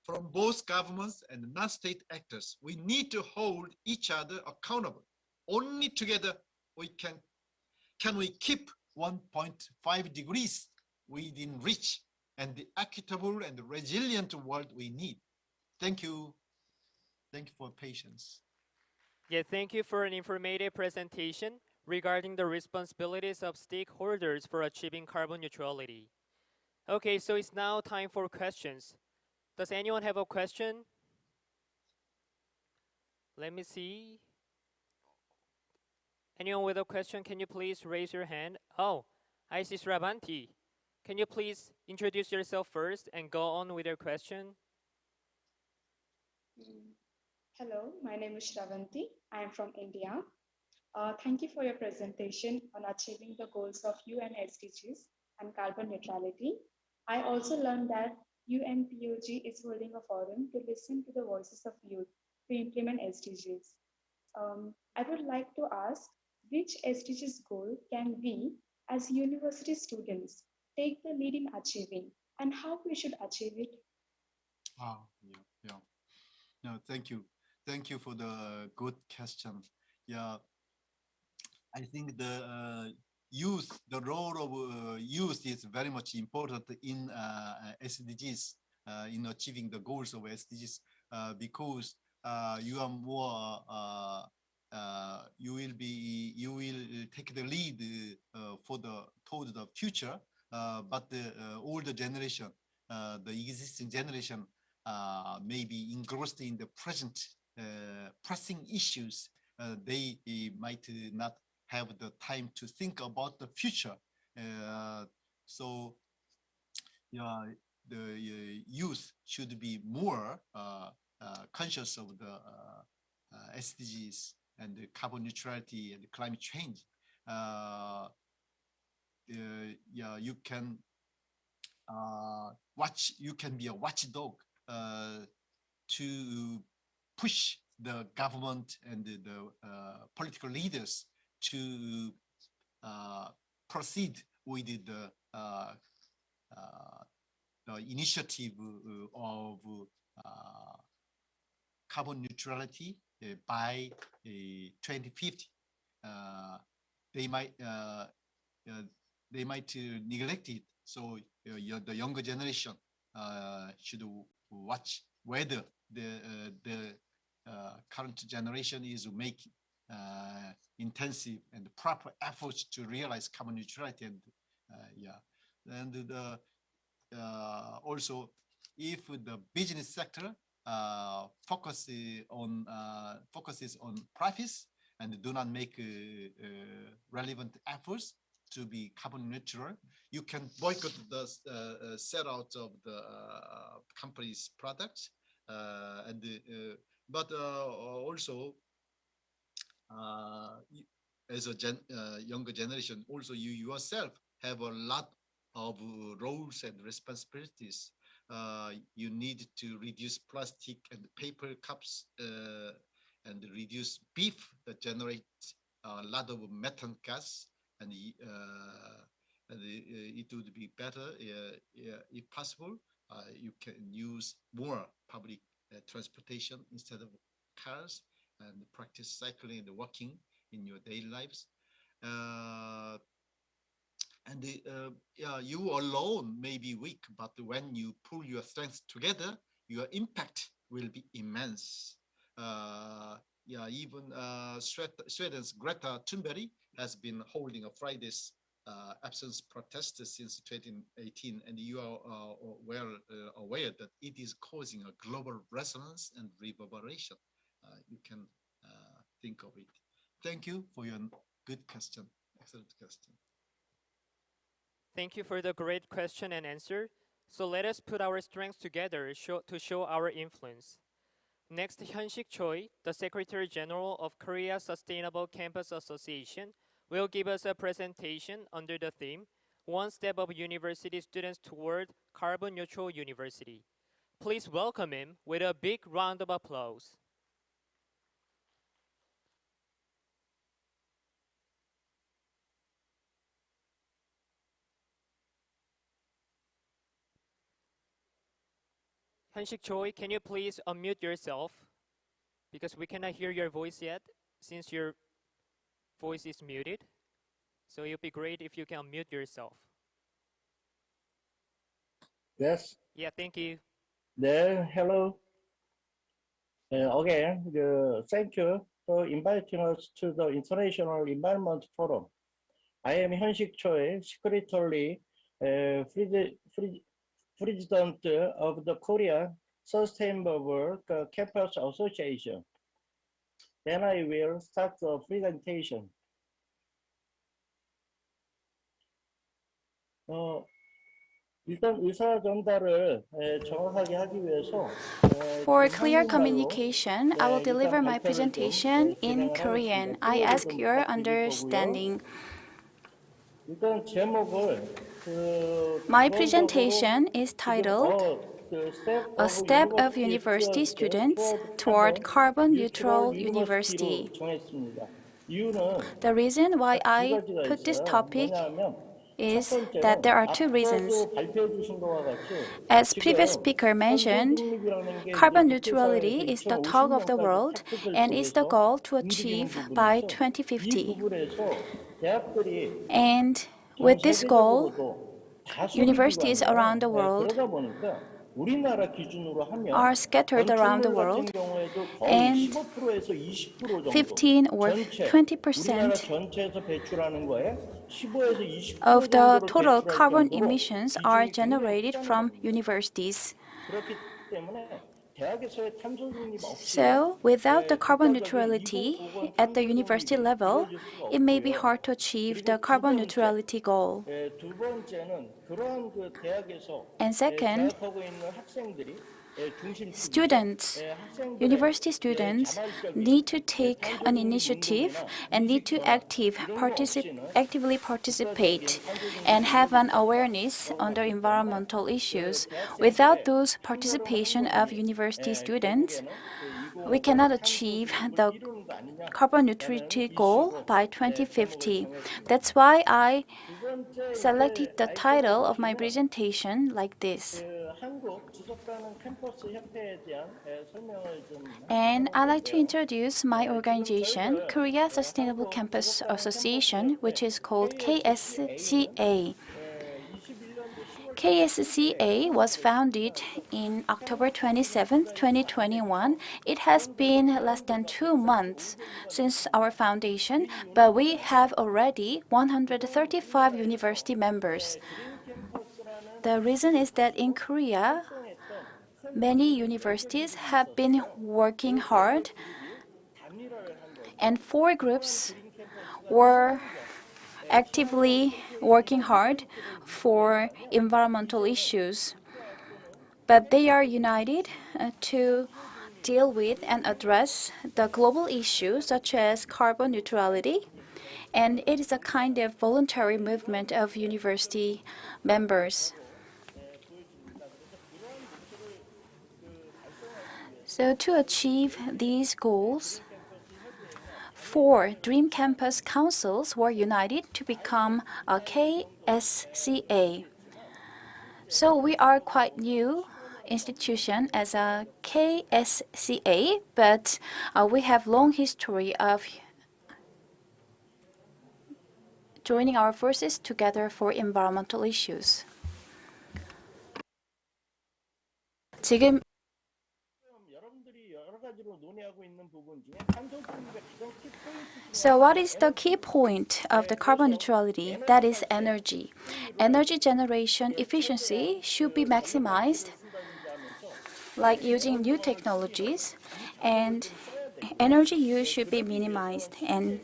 from both governments and non-state actors. We need to hold each other accountable. Only together can we keep 1.5 degrees within reach and the equitable and resilient world we need. Thank you. Thank you for patience. Yeah, thank you for an informative presentation regarding the responsibilities of stakeholders for achieving carbon neutrality. Okay, so it's now time for questions. Does anyone have a question? Let me see. Anyone with a question, can you please raise your hand? Oh, I see Sravanti. Can you please introduce yourself first and go on with your question? Hello, my name is Shravanti. I am from India. Thank you for your presentation on achieving the goals of UN SDGs. and carbon neutrality. I also learned that UNPOG is holding a forum to listen to the voices of youth to implement SDGs. I would like to ask which SDGs goal can we, as university students, take the lead in achieving and how we should achieve it? Yeah. No, thank you. Thank you for the good question. Yeah, I think the role of youth is very much important in SDGs, in achieving the goals of SDGs, because you are more, you will take the lead toward the future, but the older generation, the existing generation, may be engrossed in the present pressing issues. They might not have the time to think about the future. So yeah, the youth should be more conscious of the SDGs and the carbon neutrality and climate change. Yeah, you can you can be a watchdog to push the government and the political leaders to proceed with the initiative of carbon neutrality by 2050. They might neglect it. So the younger generation should watch whether the current generation is making intensive and proper efforts to realize carbon neutrality. And also, if the business sector focuses on profits and do not make relevant efforts to be carbon neutral, you can boycott the sellout of the company's products. But also, as a younger generation, also you yourself have a lot of roles and responsibilities. You need to reduce plastic and paper cups and reduce beef that generates a lot of methane gas, and it would be better if possible. You can use more public transportation instead of cars, and practice cycling and walking in your daily lives. You alone may be weak, but when you pull your strengths together, your impact will be immense. Even Sweden's Greta Thunberg has been holding a Friday's absence protest since 2018, and you are well aware that it is causing a global resonance and reverberation. You can think of it. Thank you for your good question. Excellent question. Thank you for the great question and answer. So let us put our strengths together to show our influence. Next, Hyun-sik Choi, the Secretary General of Korea Sustainable Campus Association, will give us a presentation under the theme, One Step of University Students Toward Carbon Neutral University. Please welcome him with a big round of applause. Hyun-sik Choi, can you please unmute yourself? Because we cannot hear your voice yet, since your voice is muted. So it would be great if you can unmute yourself. Yes. Yeah, thank you. There, hello. Again, thank you for inviting us to the International Environment Forum. I am Hyun-sik Choi, Secretary, President of the Korea Sustainable Campus Association. Then I will start the presentation. 일단 의사 전달을 정확하게 하기 위해서 For clear communication, I will deliver my presentation in Korean. I ask your understanding. 일단 제목을 My presentation is titled A Step of University Students Toward Carbon Neutral University. The reason why I put this topic is that there are two reasons. As previous speaker mentioned, carbon neutrality is the talk of the world and is the goal to achieve by 2050. And with this goal, universities around the world are scattered around the world, and 15 or 20% of the total carbon emissions are generated from universities. So, without the carbon neutrality at the university level, it may be hard to achieve the carbon neutrality goal. And second, university students need to take an initiative and need to actively participate and have an awareness on the environmental issues. Without those participation of university students, we cannot achieve the carbon neutrality goal by 2050. That's why I selected the title of my presentation like this. And I'd like to introduce my organization, Korea Sustainable Campus Association, which is called KSCA. KSCA was founded in October 27, 2021. It has been less than 2 months since our foundation, but we have already 135 university members. The reason is that in Korea, many universities have been working hard, and 4 groups were actively working hard for environmental issues. But they are united to deal with and address the global issues such as carbon neutrality, and it is a kind of voluntary movement of university members. So to achieve these goals, 4 Dream Campus Councils were united to become a KSCA. So we are quite new institution as a KSCA, but we have long history of joining our forces together for environmental issues. 지금 So what is the key point of the carbon neutrality? That is energy. Energy generation efficiency should be maximized, like using new technologies, and energy use should be minimized. And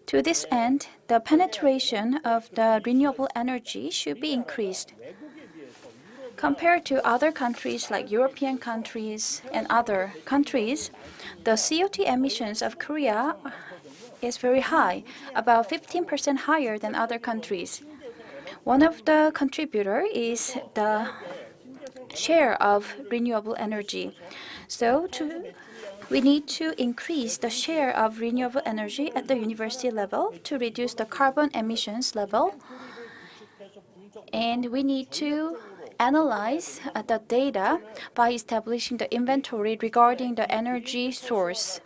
to this end, the penetration of the renewable energy should be increased. Compared to other countries like European countries and other countries, the CO2 emissions of Korea is very high, about 15% higher than other countries. One of the contributors is the share of renewable energy. So we need to increase the share of renewable energy at the university level to reduce the carbon emissions level. And we need to analyze the data by establishing the inventory regarding the energy source.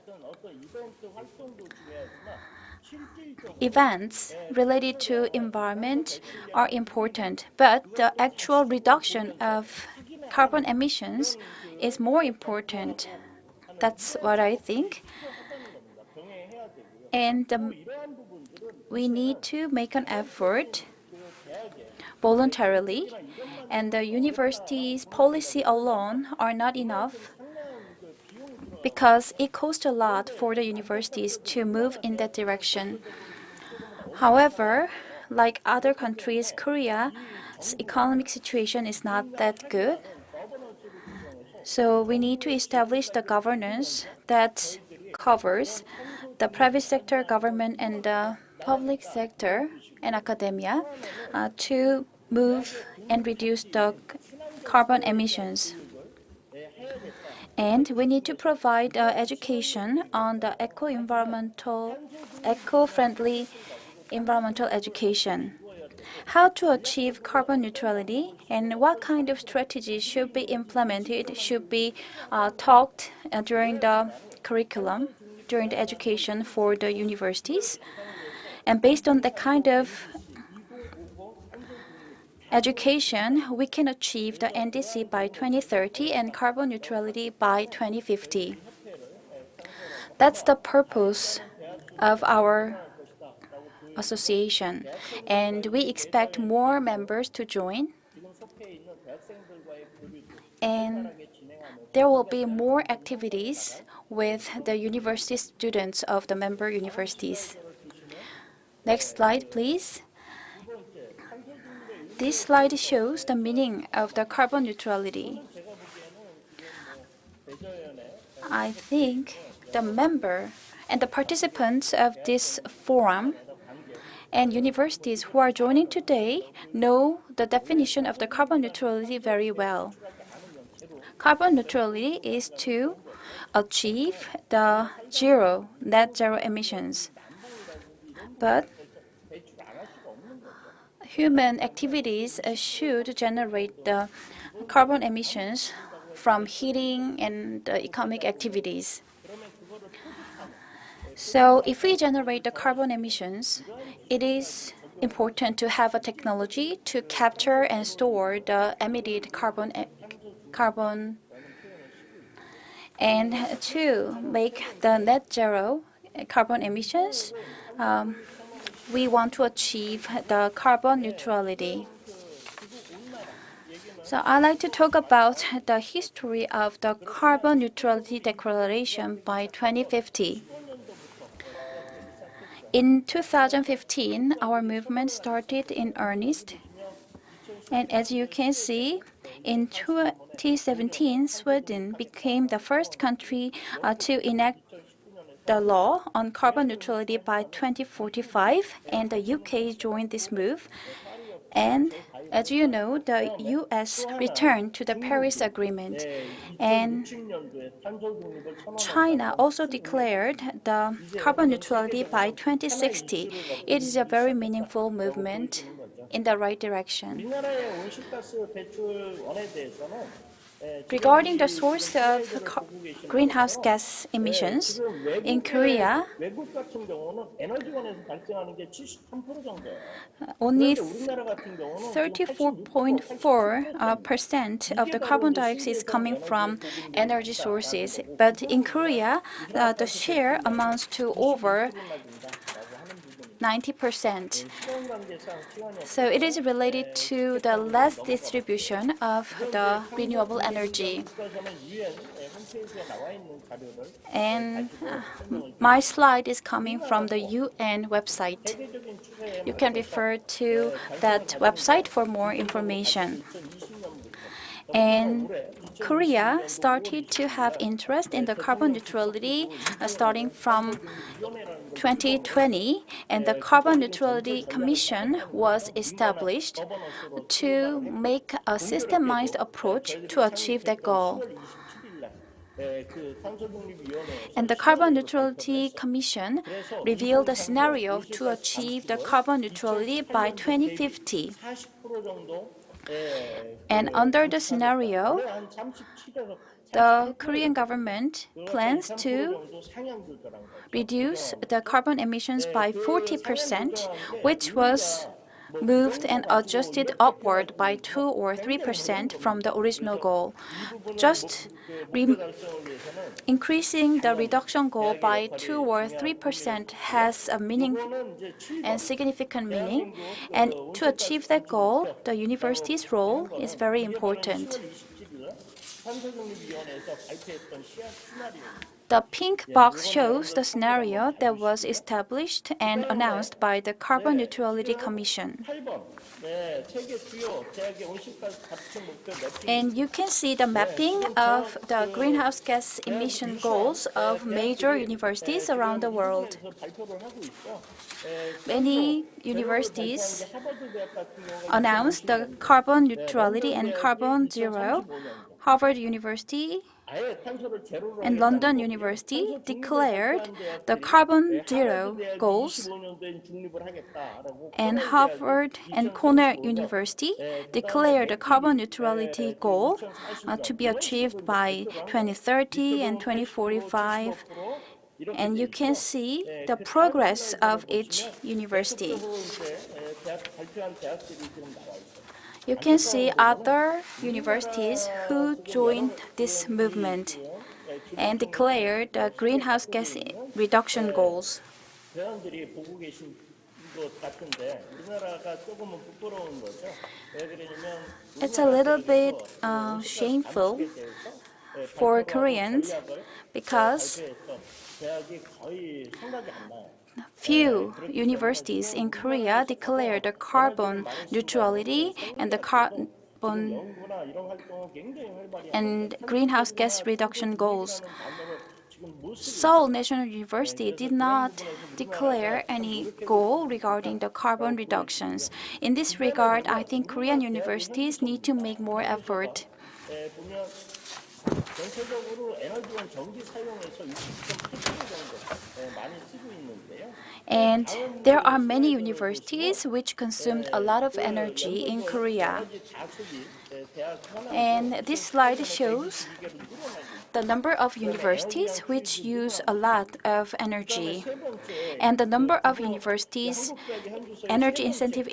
Events related to environment are important, but the actual reduction of carbon emissions is more important. That's what I think. And we need to make an effort voluntarily, and the university's policy alone are not enough because it costs a lot for the universities to move in that direction. However, like other countries, Korea's economic situation is not that good. So we need to establish the governance that covers the private sector, government, and the public sector and academia to move and reduce the carbon emissions. And we need to provide education on the eco-friendly environmental education. How to achieve carbon neutrality and what kind of strategies should be implemented should be taught during the curriculum, during the education for the universities. And based on the kind of education, we can achieve the NDC by 2030 and carbon neutrality by 2050. That's the purpose of our association, and we expect more members to join. And there will be more activities with the university students of the member universities. Next slide, please. This slide shows the meaning of the carbon neutrality. I think the member and the participants of this forum and universities who are joining today know the definition of the carbon neutrality very well. Carbon neutrality is to achieve the net zero emissions. But human activities should generate the carbon emissions from heating and economic activities. So if we generate the carbon emissions, it is important to have a technology to capture and store the emitted carbon and to make the net zero carbon emissions. We want to achieve the carbon neutrality. So I'd like to talk about the history of the carbon neutrality declaration by 2050. In 2015, our movement started in earnest. And as you can see, in 2017, Sweden became the first country to enact the law on carbon neutrality by 2045, and the UK joined this move. And as you know, the US returned to the Paris Agreement, and China also declared the carbon neutrality by 2060. It is a very meaningful movement in the right direction. Regarding the source of greenhouse gas emissions, in Korea, only 34.4% of the carbon dioxide is coming from energy sources. But in Korea, the share amounts to over 90%. So it is related to the less distribution of the renewable energy. And my slide is coming from the UN website. You can refer to that website for more information. And Korea started to have interest in the carbon neutrality starting from 2020, and the Carbon Neutrality Commission was established to make a systemized approach to achieve that goal. And the Carbon Neutrality Commission revealed a scenario to achieve the carbon neutrality by 2050. And under the scenario, the Korean government plans to reduce the carbon emissions by 40%, which was moved and adjusted upward by 2 or 3% from the original goal. Just increasing the reduction goal by 2 or 3% has a meaning and significant meaning. And to achieve that goal, the university's role is very important. The pink box shows the scenario that was established and announced by the Carbon Neutrality Commission. 8번. 네, 세계 주요 대학의 온실가스 감축 목표 매핑. And you can see the mapping of the greenhouse gas emission goals of major universities around the world. Many universities announced the carbon neutrality and carbon zero. Harvard University and London University declared the carbon zero goals, and Harvard and Cornell University declared the carbon neutrality goal to be achieved by 2030 and 2045. And you can see the progress of each university. You can see other universities who joined this movement and declared the greenhouse gas reduction goals. It's a little bit shameful for Koreans because few universities in Korea declared the carbon neutrality and the carbon and greenhouse gas reduction goals. Seoul National University did not declare any goal regarding the carbon reductions. In this regard, I think Korean universities need to make more effort. And there are many universities which consumed a lot of energy in Korea. And this slide shows the number of universities which use a lot of energy. And the number of universities, energy incentive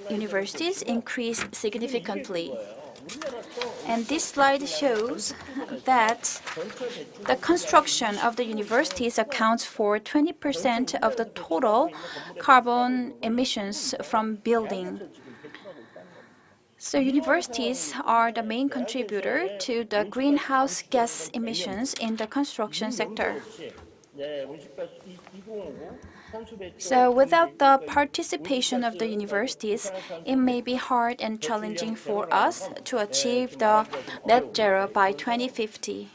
universities increased significantly. And this slide shows that the construction of the universities accounts for 20% of the total carbon emissions from building. So universities are the main contributor to the greenhouse gas emissions in the construction sector. So without the participation of the universities, it may be hard and challenging for us to achieve the net zero by 2050.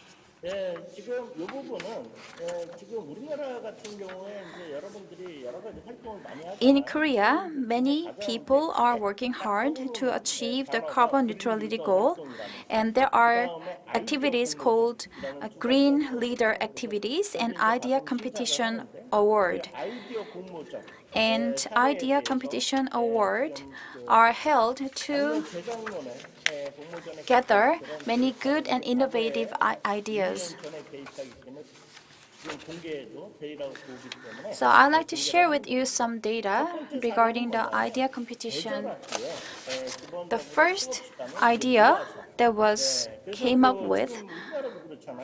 In Korea, many people are working hard to achieve the carbon neutrality goal, and there are activities called Green Leader Activities and Idea Competition Award. And Idea Competition Award are held to gather many good and innovative ideas. So I'd like to share with you some data regarding the idea competition. The first idea that was came up with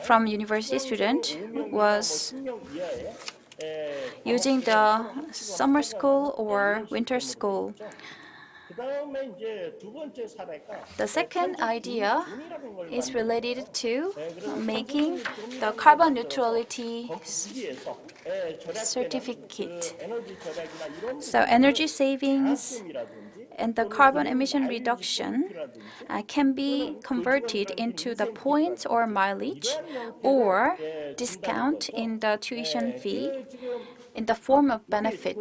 from university student was using the summer school or winter school. The second idea is related to making the carbon neutrality certificate. So energy savings and the carbon emission reduction can be converted into the points or mileage or discount in the tuition fee in the form of benefit.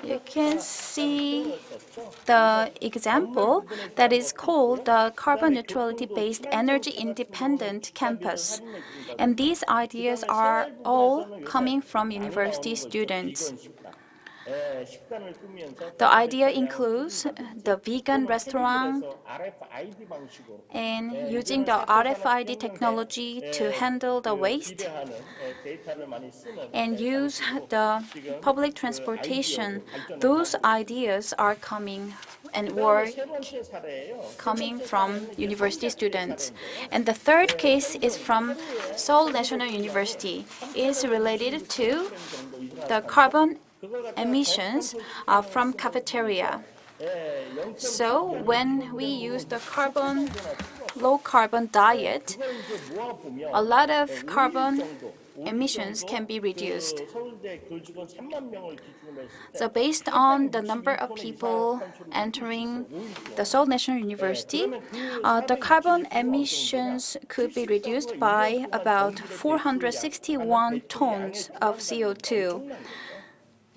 You can see the example that is called the carbon neutrality based energy independent campus. And these ideas are all coming from university students. The idea includes the vegan restaurant and using the RFID technology to handle the waste and use the public transportation. Those ideas are coming and were coming from university students. And the third case is from Seoul National University. It is related to the carbon emissions from cafeteria. So when we use the low carbon diet, a lot of carbon emissions can be reduced. So based on the number of people entering the Seoul National University, the carbon emissions could be reduced by about 461 tons of CO2.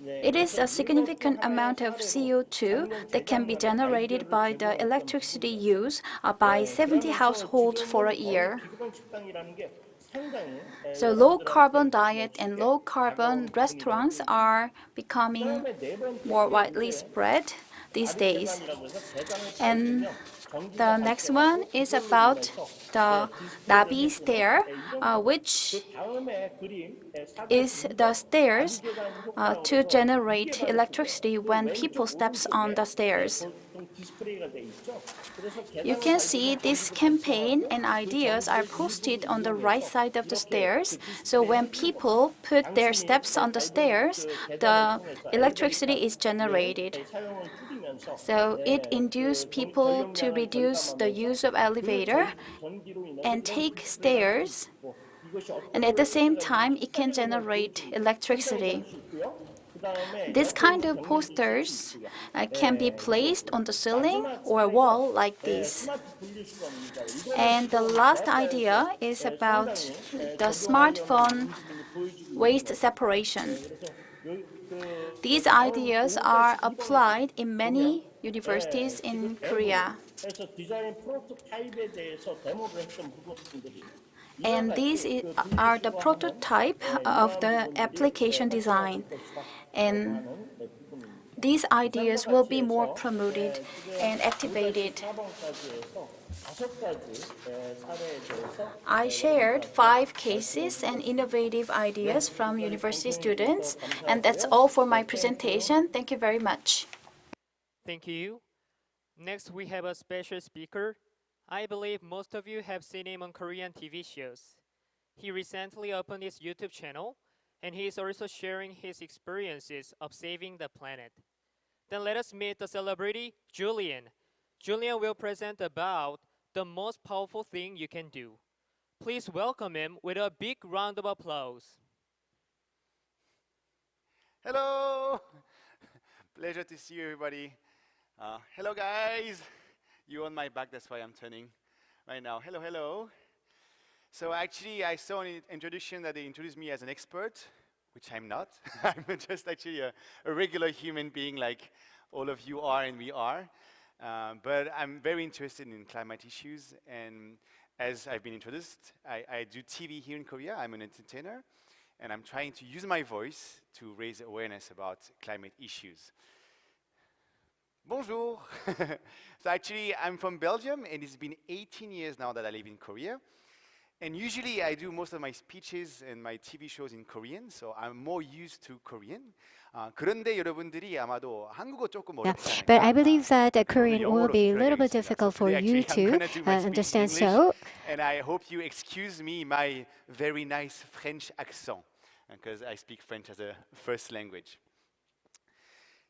It is a significant amount of CO2 that can be generated by the electricity use by 70 households for a year. So low carbon diet and low carbon restaurants are becoming more widely spread these days. And the next one is about the Nabi stair, which is the stairs to generate electricity when people steps on the stairs. You can see this campaign and ideas are posted on the right side of the stairs. So when people put their steps on the stairs, the electricity is generated. So it induces people to reduce the use of elevator and take stairs. And at the same time, it can generate electricity. This kind of posters can be placed on the ceiling or wall like this. And the last idea is about the smartphone waste separation. These ideas are applied in many universities in Korea. And these are the prototype of the application design. And these ideas will be more promoted and activated. I shared 5 cases and innovative ideas from university students, and that's all for my presentation. Thank you very much. Thank you. Next, we have a special speaker. I believe most of you have seen him on Korean TV shows. He recently opened his YouTube channel, and he is also sharing his experiences of saving the planet. Then let us meet the celebrity, Julian. Julian will present about the most powerful thing you can do. Please welcome him with a big round of applause. Hello! Pleasure to see you, everybody. Hello, guys. You're on my back, that's why I'm turning right now. Hello, hello. So actually, I saw in the introduction that they introduced me as an expert, which I'm not. I'm just actually a regular human being like all of you are and we are. But I'm very interested in climate issues, and as I've been introduced, I do TV here in Korea. I'm an entertainer, and I'm trying to use my voice to raise awareness about climate issues. Bonjour! So actually, I'm from Belgium, and it's been 18 years now that I live in Korea. And usually I do most of my speeches and my TV shows in Korean, so I'm more used to Korean. 그런데 여러분들이 아마도 한국어 조금 어렵지 But I 않을까? believe that Korean will 영어로 be a little bit 들려드리겠습니다. difficult So for today you actually I'm to gonna do my speech in understand. English, So and I hope you excuse me my very nice French accent, because I speak French as a first language.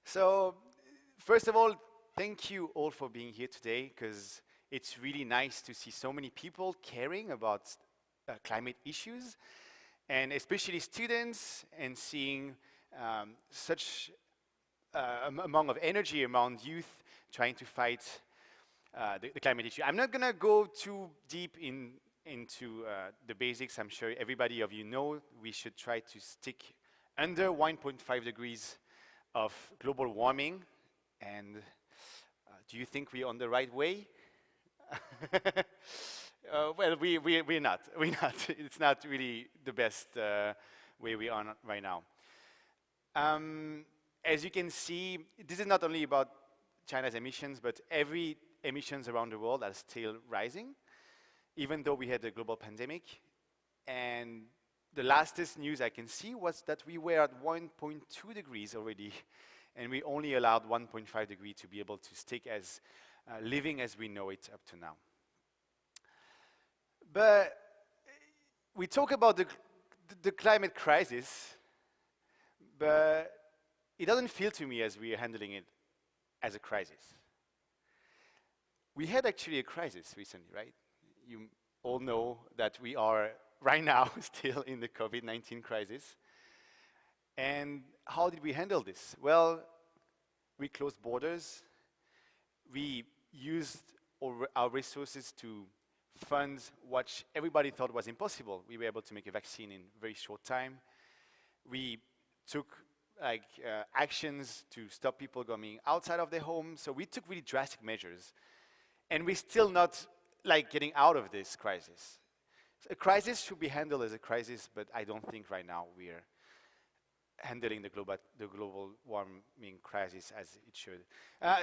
So first of all, thank you all for being here today, because it's really nice to see so many people caring about climate issues, and especially students, and seeing such amount of energy among youth trying to fight the climate issue. I'm not gonna go too deep into the basics. I'm sure everybody of you know we should try to stick under 1.5 degrees of global warming. And do you think we're on the right way? Well, we're not. We're not. It's not really the best way we are right now. As you can see, this is not only about China's emissions, but every emissions around the world are still rising, even though we had a global pandemic. And the latest news I can see was that we were at 1.2 degrees already, and we only allowed 1.5 degrees to be able to stick as living as we know it up to now. But we talk about the climate crisis, but it doesn't feel to me as we are handling it as a crisis. We had actually a crisis recently, right? You all know that we are right now still in the COVID-19 crisis. And how did we handle this? Well, we closed borders. We used our resources to fund what everybody thought was impossible. We were able to make a vaccine in a very short time. We took actions to stop people going outside of their home. So we took really drastic measures. And we're still not getting out of this crisis. A crisis should be handled as a crisis, but I don't think right now we're handling the global warming crisis as it should.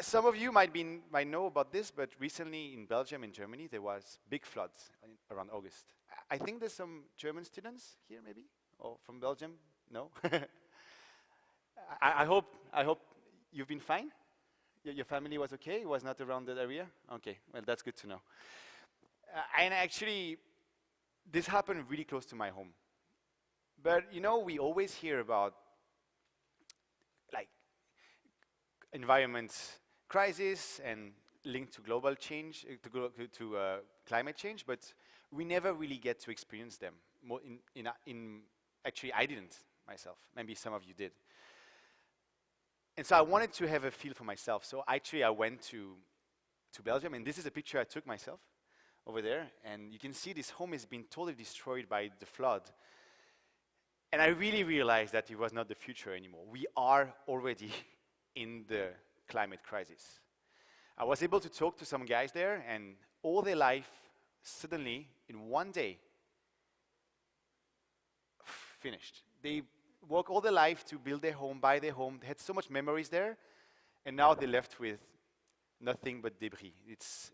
Some of you might know about this, but recently in Belgium and Germany, there was big floods around August. I think there's some German students here, maybe, or from Belgium. No. I hope you've been fine. Your family was okay. It was not around that area. Okay, well that's good to know. And actually, this happened really close to my home. But you know, we always hear about environment crisis and linked to global change, to climate change, but we never really get to experience them. Actually, I didn't myself. Maybe some of you did. And so I wanted to have a feel for myself. So actually, I went to Belgium, and this is a picture I took myself over there. And you can see this home has been totally destroyed by the flood. And I really realized that it was not the future anymore. We are already in the climate crisis. I was able to talk to some guys there, and all their life, suddenly, in one day, finished. They worked all their life to build their home, buy their home. They had so much memories there, and now they're left with nothing but debris. It's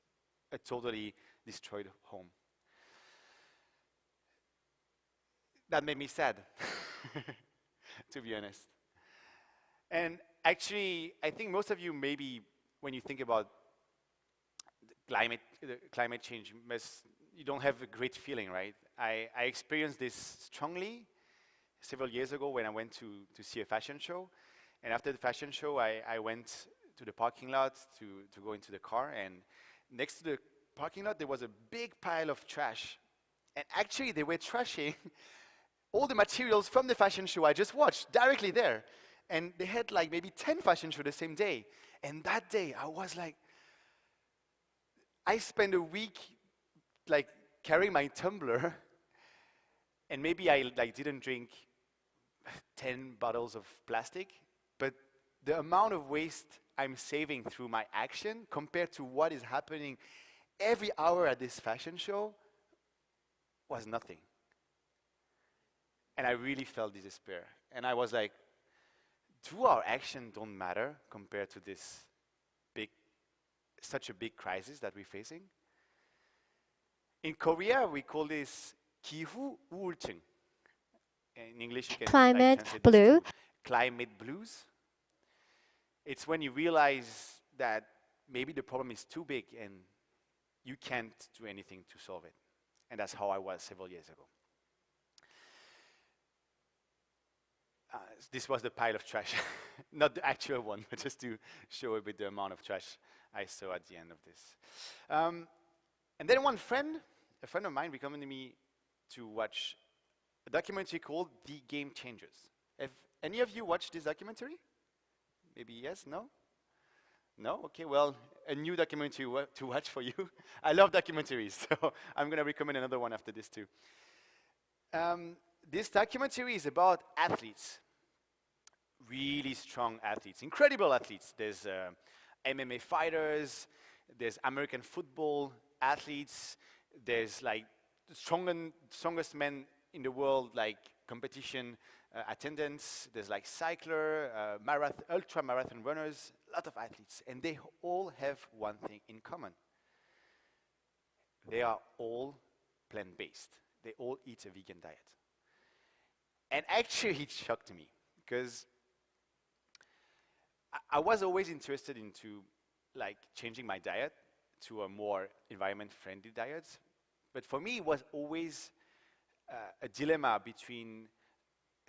a totally destroyed home. That made me sad, to be honest. And actually, I think most of you maybe, when you think about climate change, you don't have a great feeling, right? I experienced this strongly several years ago when I went to see a fashion show. And after the fashion show, I went to the parking lot to go into the car. And next to the parking lot, there was a big pile of trash. And actually, they were trashing all the materials from the fashion show I just watched directly there. And they had maybe 10 fashion shows the same day. And that day, I was I spent a week carrying my tumbler, and maybe I didn't drink 10 bottles of plastic, but the amount of waste I'm saving through my action compared to what is happening every hour at this fashion show was nothing. And I really felt despair. And I was like, do our action don't matter compared to this such a big crisis that we're facing? In Korea, we call this 기후 우울증. In English, you can Climate translate this blue. to climate blues. It's when you realize that maybe the problem is too big and you can't do anything to solve it. And that's how I was several years ago. This was the pile of trash, not the actual one, but just to show a bit the amount of trash I saw at the end of this. And then a friend of mine recommended me to watch a documentary called The Game Changers. Have any of you watched this documentary? Maybe yes, no? No? Okay, well, a new documentary to watch for you. I love documentaries, so I'm going to recommend another one after this too. This documentary is about athletes, really strong athletes, incredible athletes. There's MMA fighters, there's American football athletes, there's the strongest men in the world, competition attendance, there's cycler, ultra marathon runners, a lot of athletes, and they all have one thing in common. They are all plant-based. They all eat a vegan diet. And actually, it shocked me, because I was always interested into changing my diet to a more environment-friendly diet. But for me, it was always a dilemma between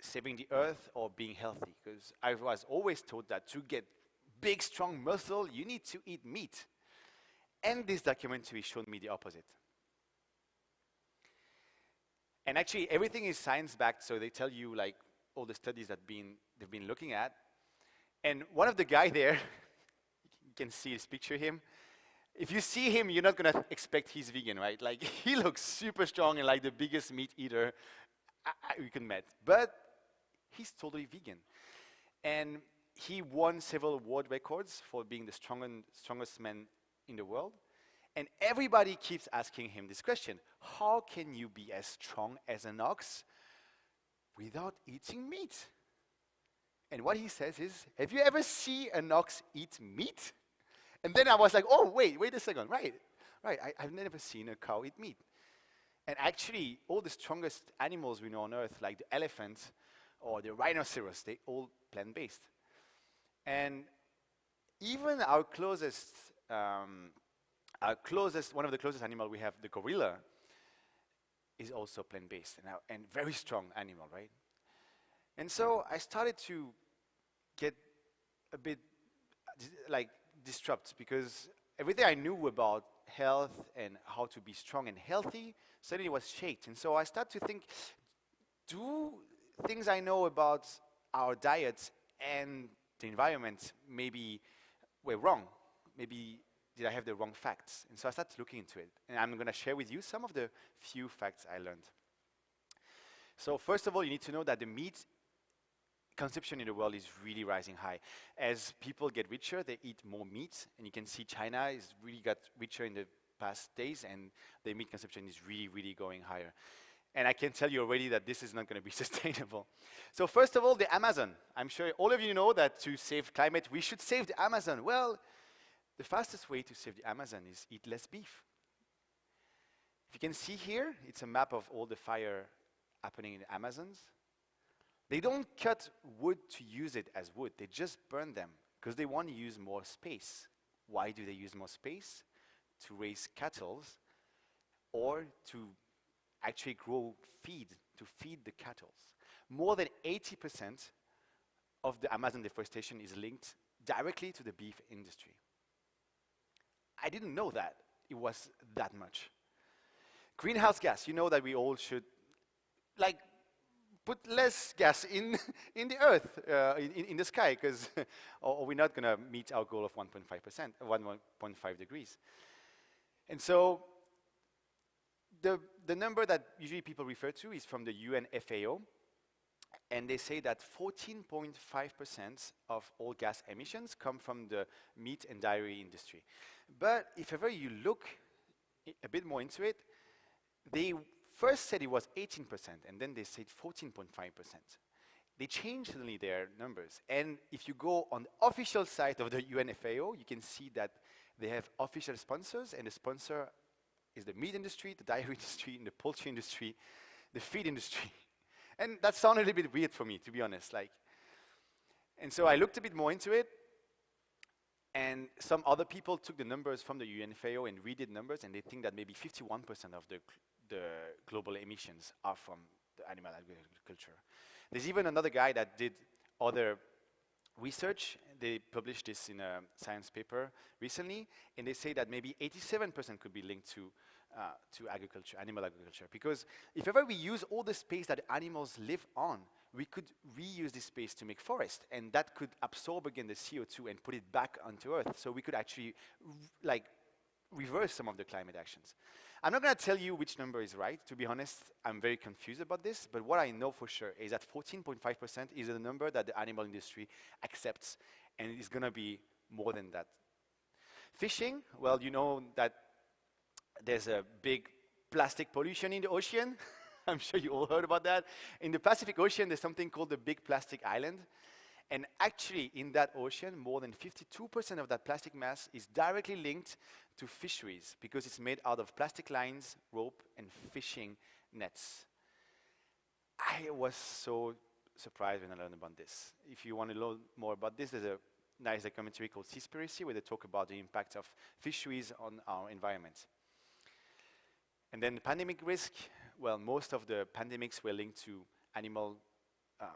saving the earth or being healthy, because I was always told that to get big, strong muscle, you need to eat meat. And this documentary showed me the opposite. And actually, everything is science-backed, so they tell you like all the studies that they've been looking at. And one of the guy there, you can see his picture him. If you see him, you're not gonna expect he's vegan, right? Like he looks super strong and like the biggest meat eater we can met. But he's totally vegan. And he won several world records for being the strongest man in the world. And everybody keeps asking him this question: how can you be as strong as an ox without eating meat? And what he says is, have you ever seen an ox eat meat? And then I was like, oh, wait a second, right. I've never seen a cow eat meat. And actually, all the strongest animals we know on Earth, like the elephant or the rhinoceros, they all plant-based. And even one of the closest animal we have, the gorilla, is also plant-based and very strong animal, right? And so I started to get a bit like disrupted, because everything I knew about health and how to be strong and healthy suddenly was shaped. And so I started to think, do things I know about our diets and the environment maybe were wrong? Maybe did I have the wrong facts? And so I started looking into it. And I'm going to share with you some of the few facts I learned. So first of all, you need to know that the meat consumption in the world is really rising high. As people get richer, they eat more meat. And you can see China has really got richer in the past days, and the meat consumption is really, really going higher. And I can tell you already that this is not going to be sustainable. So first of all, the Amazon. I'm sure all of you know that to save climate, we should save the Amazon. Well, the fastest way to save the Amazon is eat less beef. If you can see here, it's a map of all the fire happening in the Amazons. They don't cut wood to use it as wood. They just burn them because they want to use more space. Why do they use more space? To raise cattle or to actually grow feed, to feed the cattle. More than 80% of the Amazon deforestation is linked directly to the beef industry. I didn't know that it was that much. Greenhouse gas, you know that we all should like put less gas in the earth, in the sky, because or we're not going to meet our goal of 1.5%, 1.5 degrees. And so the number that usually people refer to is from the UN FAO, and they say that 14.5% of all gas emissions come from the meat and dairy industry. But if ever you look a bit more into it, they first said it was 18%, and then they said 14.5%. They changed suddenly their numbers. And if you go on the official site of the UNFAO, you can see that they have official sponsors, and the sponsor is the meat industry, the dairy industry, and the poultry industry, the feed industry. And that sounded a little bit weird for me, to be honest. And so I looked a bit more into it, and some other people took the numbers from the UNFAO and redid numbers, and they think that maybe 51% of the global emissions are from the animal agriculture. There's even another guy that did other research. They published this in a science paper recently, and they say that maybe 87% could be linked to agriculture, animal agriculture. Because if ever we use all the space that animals live on, we could reuse this space to make forest, and that could absorb again the CO2 and put it back onto Earth. So we could actually reverse some of the climate actions. I'm not going to tell you which number is right. To be honest, I'm very confused about this, but what I know for sure is that 14.5% is the number that the animal industry accepts, and it's going to be more than that. Fishing, well, you know that there's a big plastic pollution in the ocean. I'm sure you all heard about that. In the Pacific Ocean, there's something called the Big Plastic Island. And actually, in that ocean, more than 52% of that plastic mass is directly linked to fisheries because it's made out of plastic lines, rope, and fishing nets. I was so surprised when I learned about this. If you want to learn more about this, there's a nice documentary called Seaspiracy where they talk about the impact of fisheries on our environment. And then the pandemic risk, well, most of the pandemics were linked to animal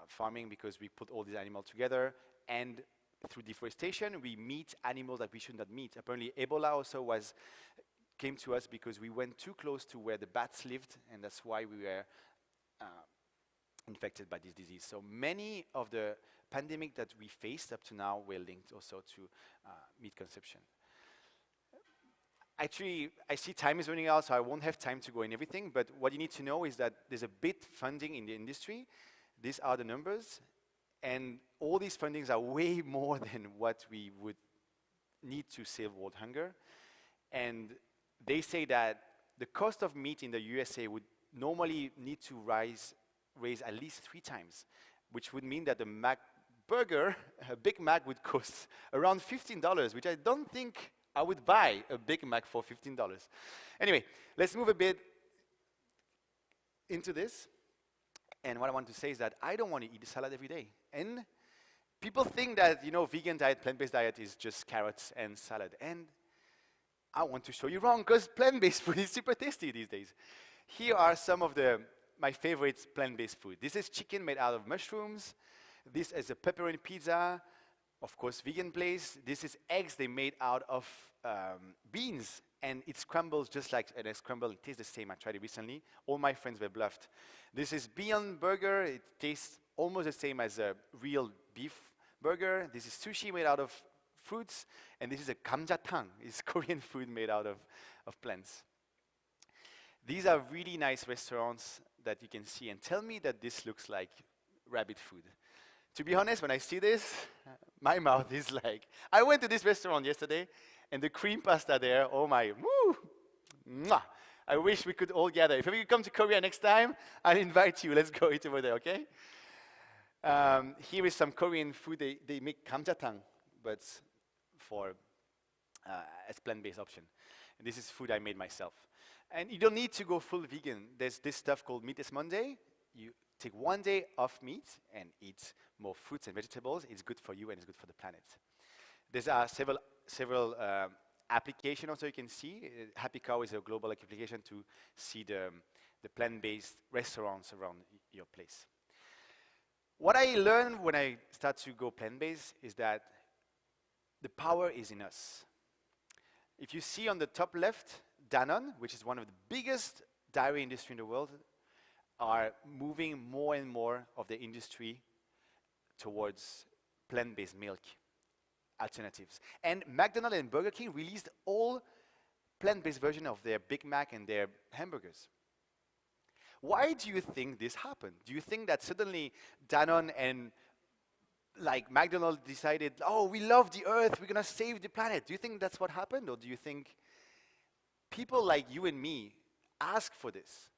farming because we put all these animals together, and through deforestation, we meet animals that we should not meet. Apparently, Ebola also came to us because we went too close to where the bats lived, and that's why we were infected by this disease. So many of the pandemic that we faced up to now were linked also to meat consumption. Actually, I see time is running out, so I won't have time to go in everything, but what you need to know is that there's a bit funding in the industry. These are the numbers, and all these fundings are way more than what we would need to save world hunger. And they say that the cost of meat in the USA would normally need to raise at least 3 times, which would mean that the Mac burger, a Big Mac, would cost around $15, which I don't think I would buy a Big Mac for $15. Anyway, let's move a bit into this. And what I want to say is that I don't want to eat a salad every day. And people think that, you know, vegan diet, plant-based diet is just carrots and salad. And I want to show you wrong, because plant-based food is super tasty these days. Here are some of my favorite plant-based food. This is chicken made out of mushrooms. This is a pepperoni pizza, of course, vegan place. This is eggs they made out of beans, and it scrambles just like an egg scramble. It tastes the same. I tried it recently. All my friends were bluffed. This is Beyond Burger. It tastes almost the same as a real beef burger. This is sushi made out of fruits, and this is a gamjatang. It's Korean food made out of plants. These are really nice restaurants that you can see, and tell me that this looks like rabbit food. To be honest, when I see this, my mouth is like, I went to this restaurant yesterday, and the cream pasta there, oh my, woo, mwah. I wish we could all gather. If we come to Korea next time, I'll invite you. Let's go eat over there, okay? Here is some Korean food. They make gamjatang, but as plant-based option. And this is food I made myself. And you don't need to go full vegan. There's this stuff called Meatless Monday. You take 1 day off meat and eat more fruits and vegetables. It's good for you and it's good for the planet. There's several applications also you can see. Happy Cow is a global application to see the plant-based restaurants around your place. What I learned when I start to go plant-based is that the power is in us. If you see on the top left, Danone, which is one of the biggest dairy industry in the world, are moving more and more of the industry towards plant-based milk alternatives. And McDonald's and Burger King released all plant-based version of their Big Mac and their hamburgers. Why do you think this happened? Do you think that suddenly Danone and like McDonald's decided, oh, we love the earth, we're gonna save the planet? Do you think that's what happened? Or do you think people like you and me ask for this?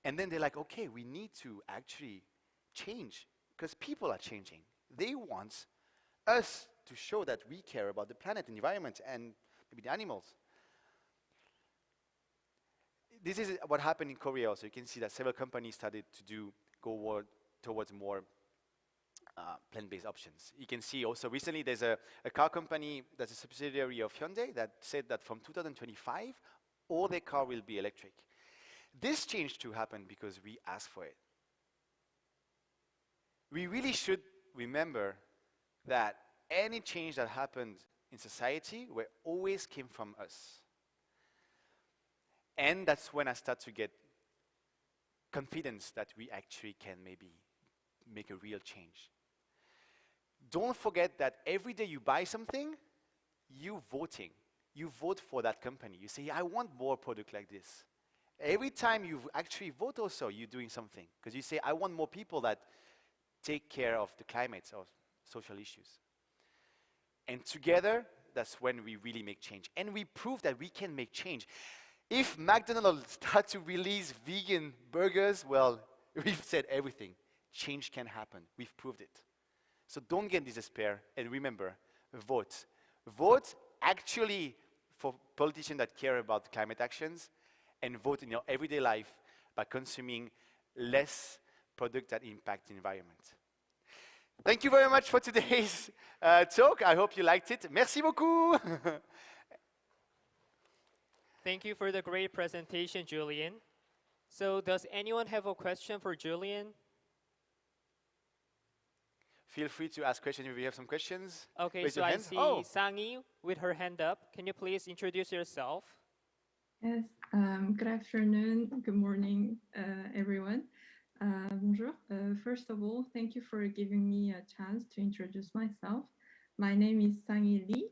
And then they're like, okay, we need to actually change because people are changing. They want us to show that we care about the planet, the environment, and maybe the animals. This is what happened in Korea also. You can see that several companies started to go towards more plant-based options. You can see also recently there's a car company that's a subsidiary of Hyundai that said that from 2025, all their car will be electric. This change to happen because we asked for it. We really should remember that any change that happened in society always came from us. And that's when I start to get confidence that we actually can maybe make a real change. Don't forget that every day you buy something, you're voting. You vote for that company. You say, I want more product like this. Every time you actually vote also, you're doing something. Because you say, I want more people that take care of the climate or social issues. And together, that's when we really make change. And we prove that we can make change. If McDonald's start to release vegan burgers, well, we've said everything. Change can happen. We've proved it. So don't get in despair. And remember, vote. Vote actually for politicians that care about climate actions, and vote in your everyday life by consuming less products that impact the environment. Thank you very much for today's talk. I hope you liked it. Merci beaucoup. Thank you for the great presentation, Julian. So does anyone have a question for Julian? feel free to ask questions if you have some questions. Okay, Raise so your I hand. see Oh, Sangi with her hand up. Can you please introduce yourself? Yes, good afternoon, good morning, everyone. Bonjour. First of all, thank you for giving me a chance to introduce myself. My name is Sangi Li,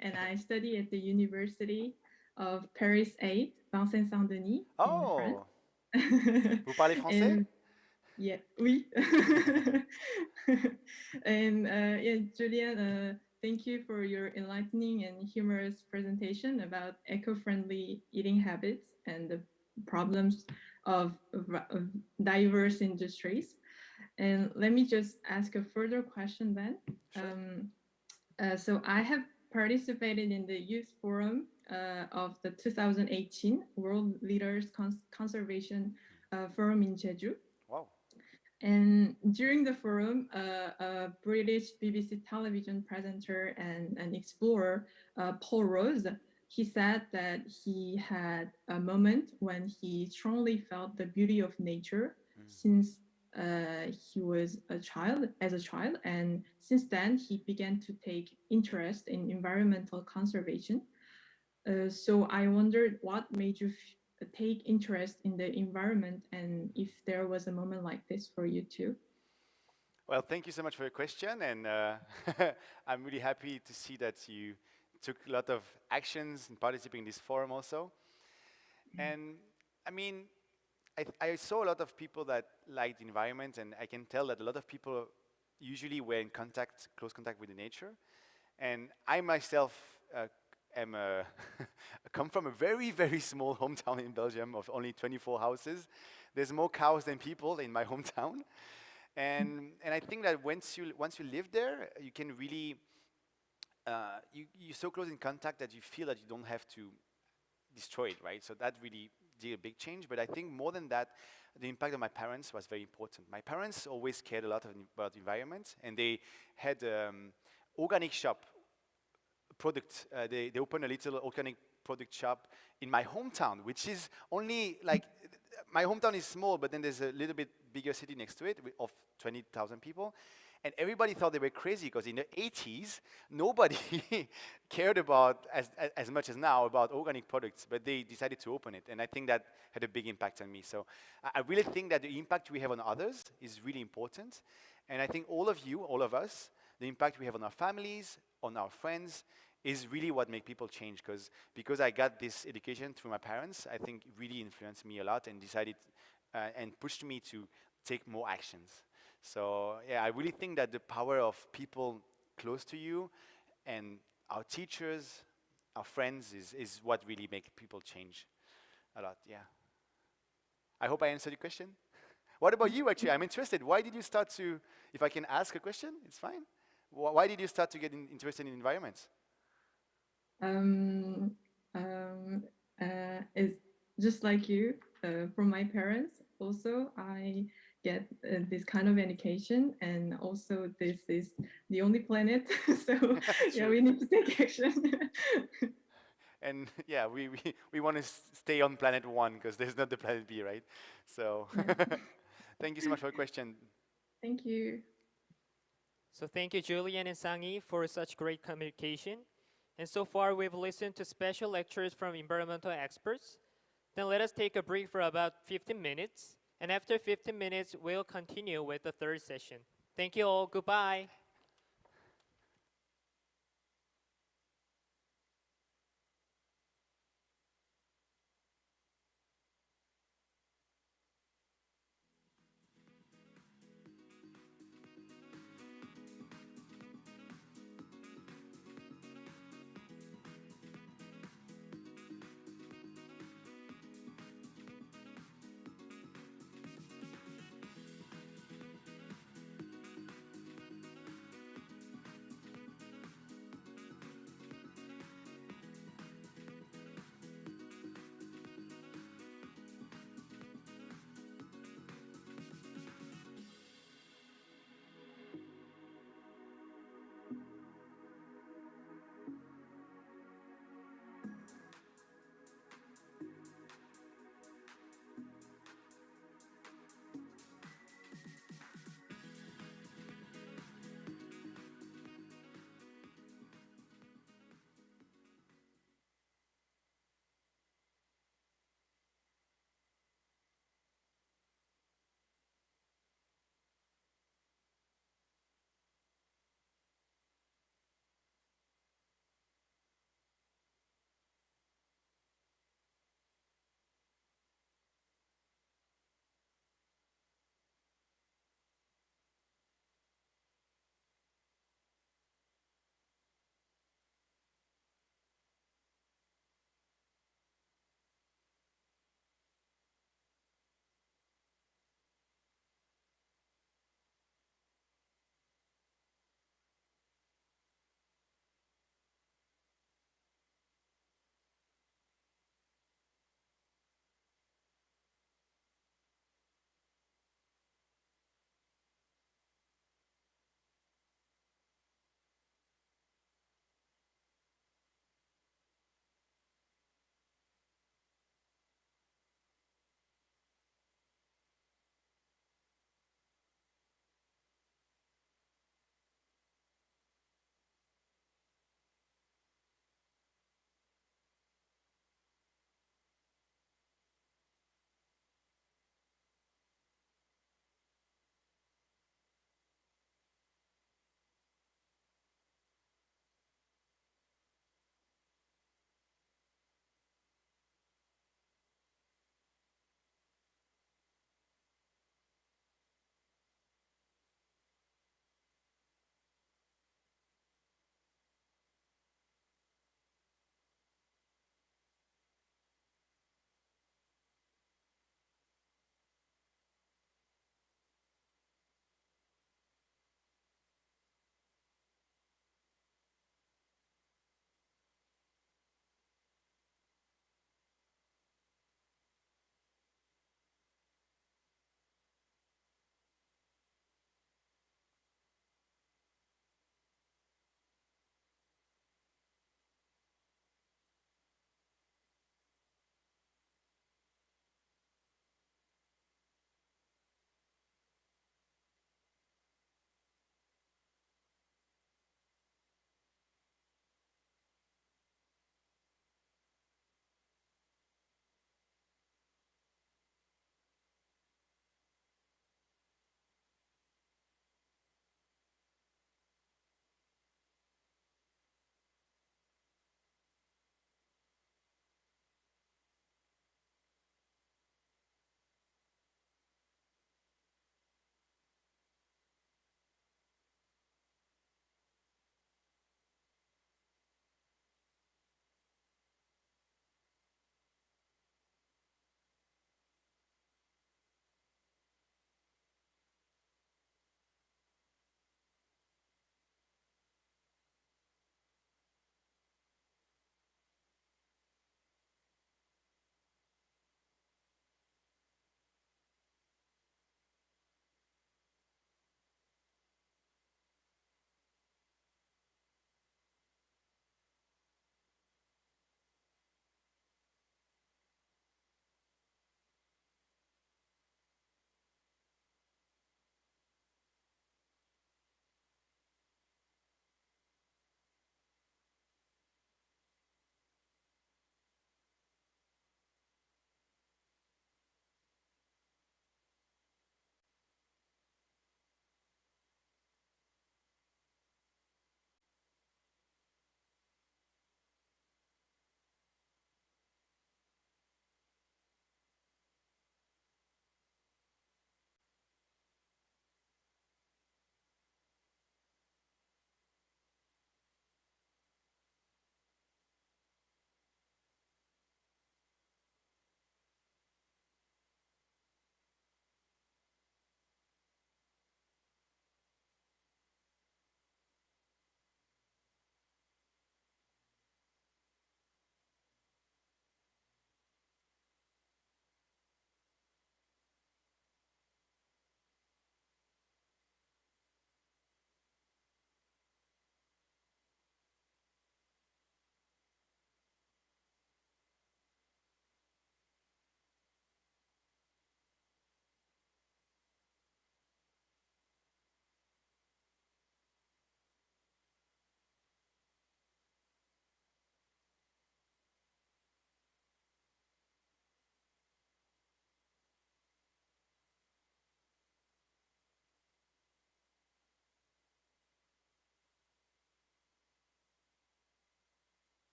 and I study at the University of Paris 8, Vincennes-Saint-Denis in France. oh, vous parlez français? And yeah, oui. And yeah, Julian, thank you for your enlightening and humorous presentation about eco-friendly eating habits and the problems of diverse industries. And let me just ask a further question then. Sure. So I have participated in the youth forum of the 2018 World Leaders Conservation Forum in Jeju. Wow. And during the forum, a British BBC television presenter and an explorer, Paul Rose, he said that he had a moment when he strongly felt the beauty of nature since he was a child, and since then he began to take interest in environmental conservation. So I wondered what made you take interest in the environment and if there was a moment like this for you too. Well, thank you so much for your question, and I'm really happy to see that you took a lot of actions in participating in this forum also. And I mean, I saw a lot of people that liked the environment, and I can tell that a lot of people usually were in contact, close contact with the nature. And I myself come from a very, very small hometown in Belgium of only 24 houses. There's more cows than people in my hometown. And I think that once you live there, you can really, you're so close in contact that you feel that you don't have to destroy it, right? So that really did a big change. But I think more than that, the impact of my parents was very important. My parents always cared a lot about the environment, and they had organic shop product. They opened a little organic product shop in my hometown, which is only like, my hometown is small, but then there's a little bit bigger city next to it of 20,000 people. And everybody thought they were crazy because in the 80s, nobody cared about, as much as now, about organic products, but they decided to open it. And I think that had a big impact on me. So I really think that the impact we have on others is really important. And I think all of you, all of us, the impact we have on our families, on our friends, is really what makes people change. Because I got this education through my parents, I think it really influenced me a lot and decided and pushed me to take more actions. So yeah, I really think that the power of people close to you and our teachers, our friends is what really makes people change a lot, yeah. I hope I answered your question. What about you, actually? I'm interested. Why did you start to, if I can ask a question, it's fine. Why did you start to get interested in environments? It's just like you, from my parents. Also, I get this kind of education, and also this is the only planet, so yeah, we need to take action. And yeah, we want to stay on planet 1 because there's not the planet B, right? So thank you so much for your question. Thank you. So thank you, Julian and Sangi, for such great communication. And so far, we've listened to special lectures from environmental experts. Then let us take a break for about 15 minutes. And after 15 minutes, we'll continue with the third session. Thank you all. Goodbye.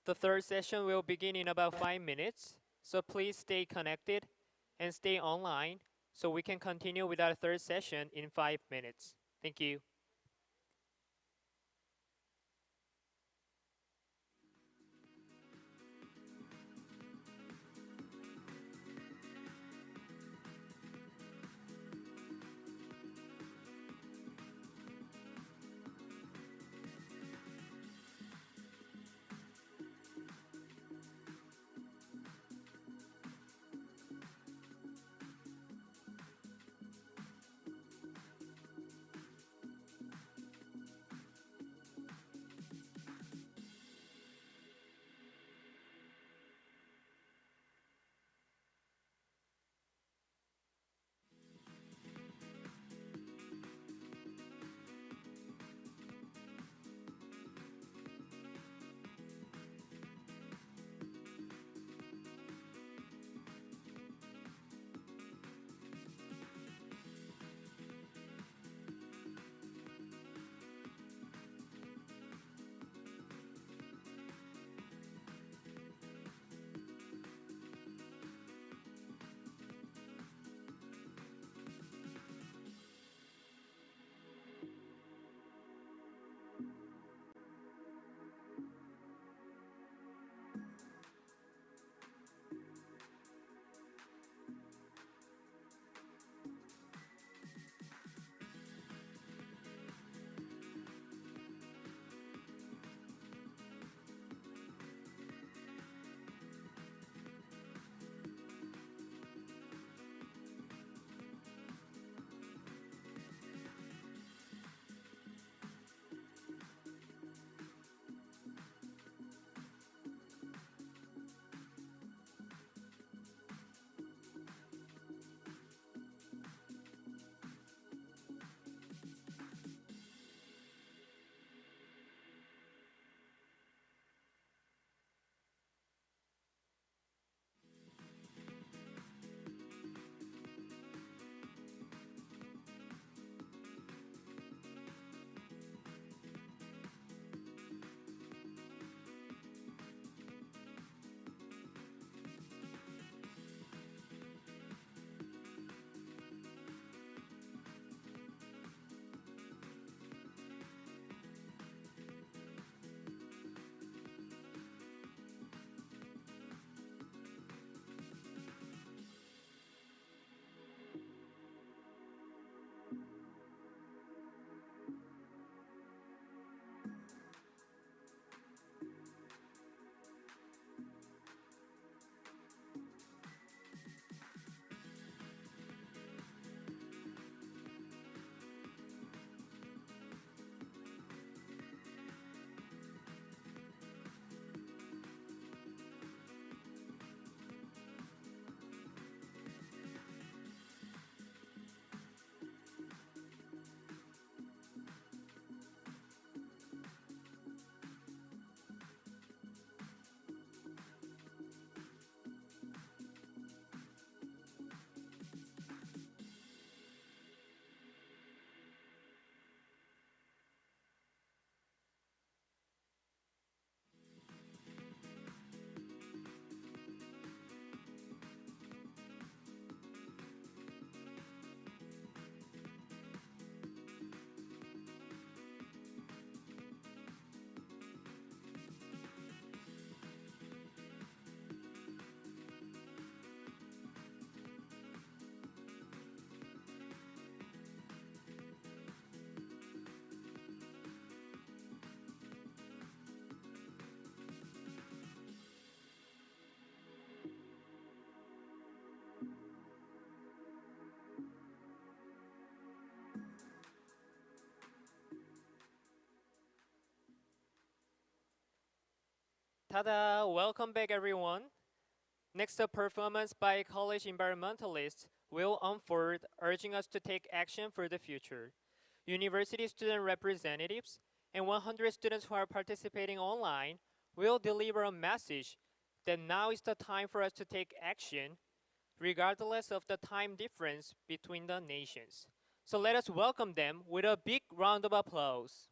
The third session will begin in about 5 minutes, so please stay connected and stay online so we can continue with our third session in 5 minutes. Thank you. Tada! Welcome back, everyone. Next, a performance by college environmentalists will unfold, urging us to take action for the future. University student representatives and 100 students who are participating online will deliver a message that now is the time for us to take action, regardless of the time difference between the nations. So let us welcome them with a big round of applause.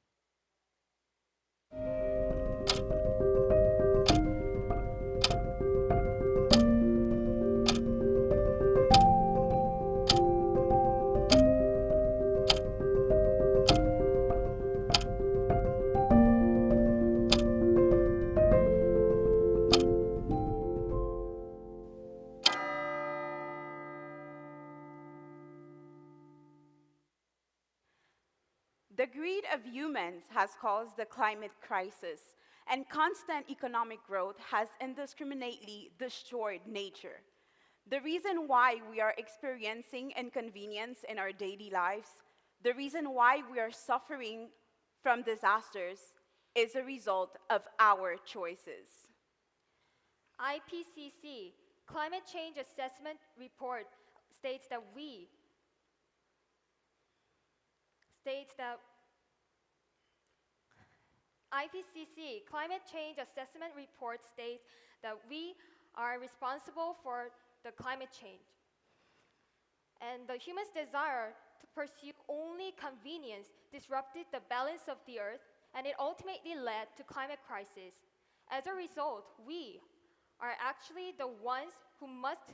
of humans has caused the climate crisis, and constant economic growth has indiscriminately destroyed nature. The reason why we are experiencing inconvenience in our daily lives, the reason why we are suffering from disasters, is a result of our choices. IPCC Climate Change Assessment Report states that IPCC Climate Change Assessment Report states that we are responsible for the climate change. And the human's desire to pursue only convenience disrupted the balance of the earth, and it ultimately led to climate crisis. As a result, we are actually the ones who must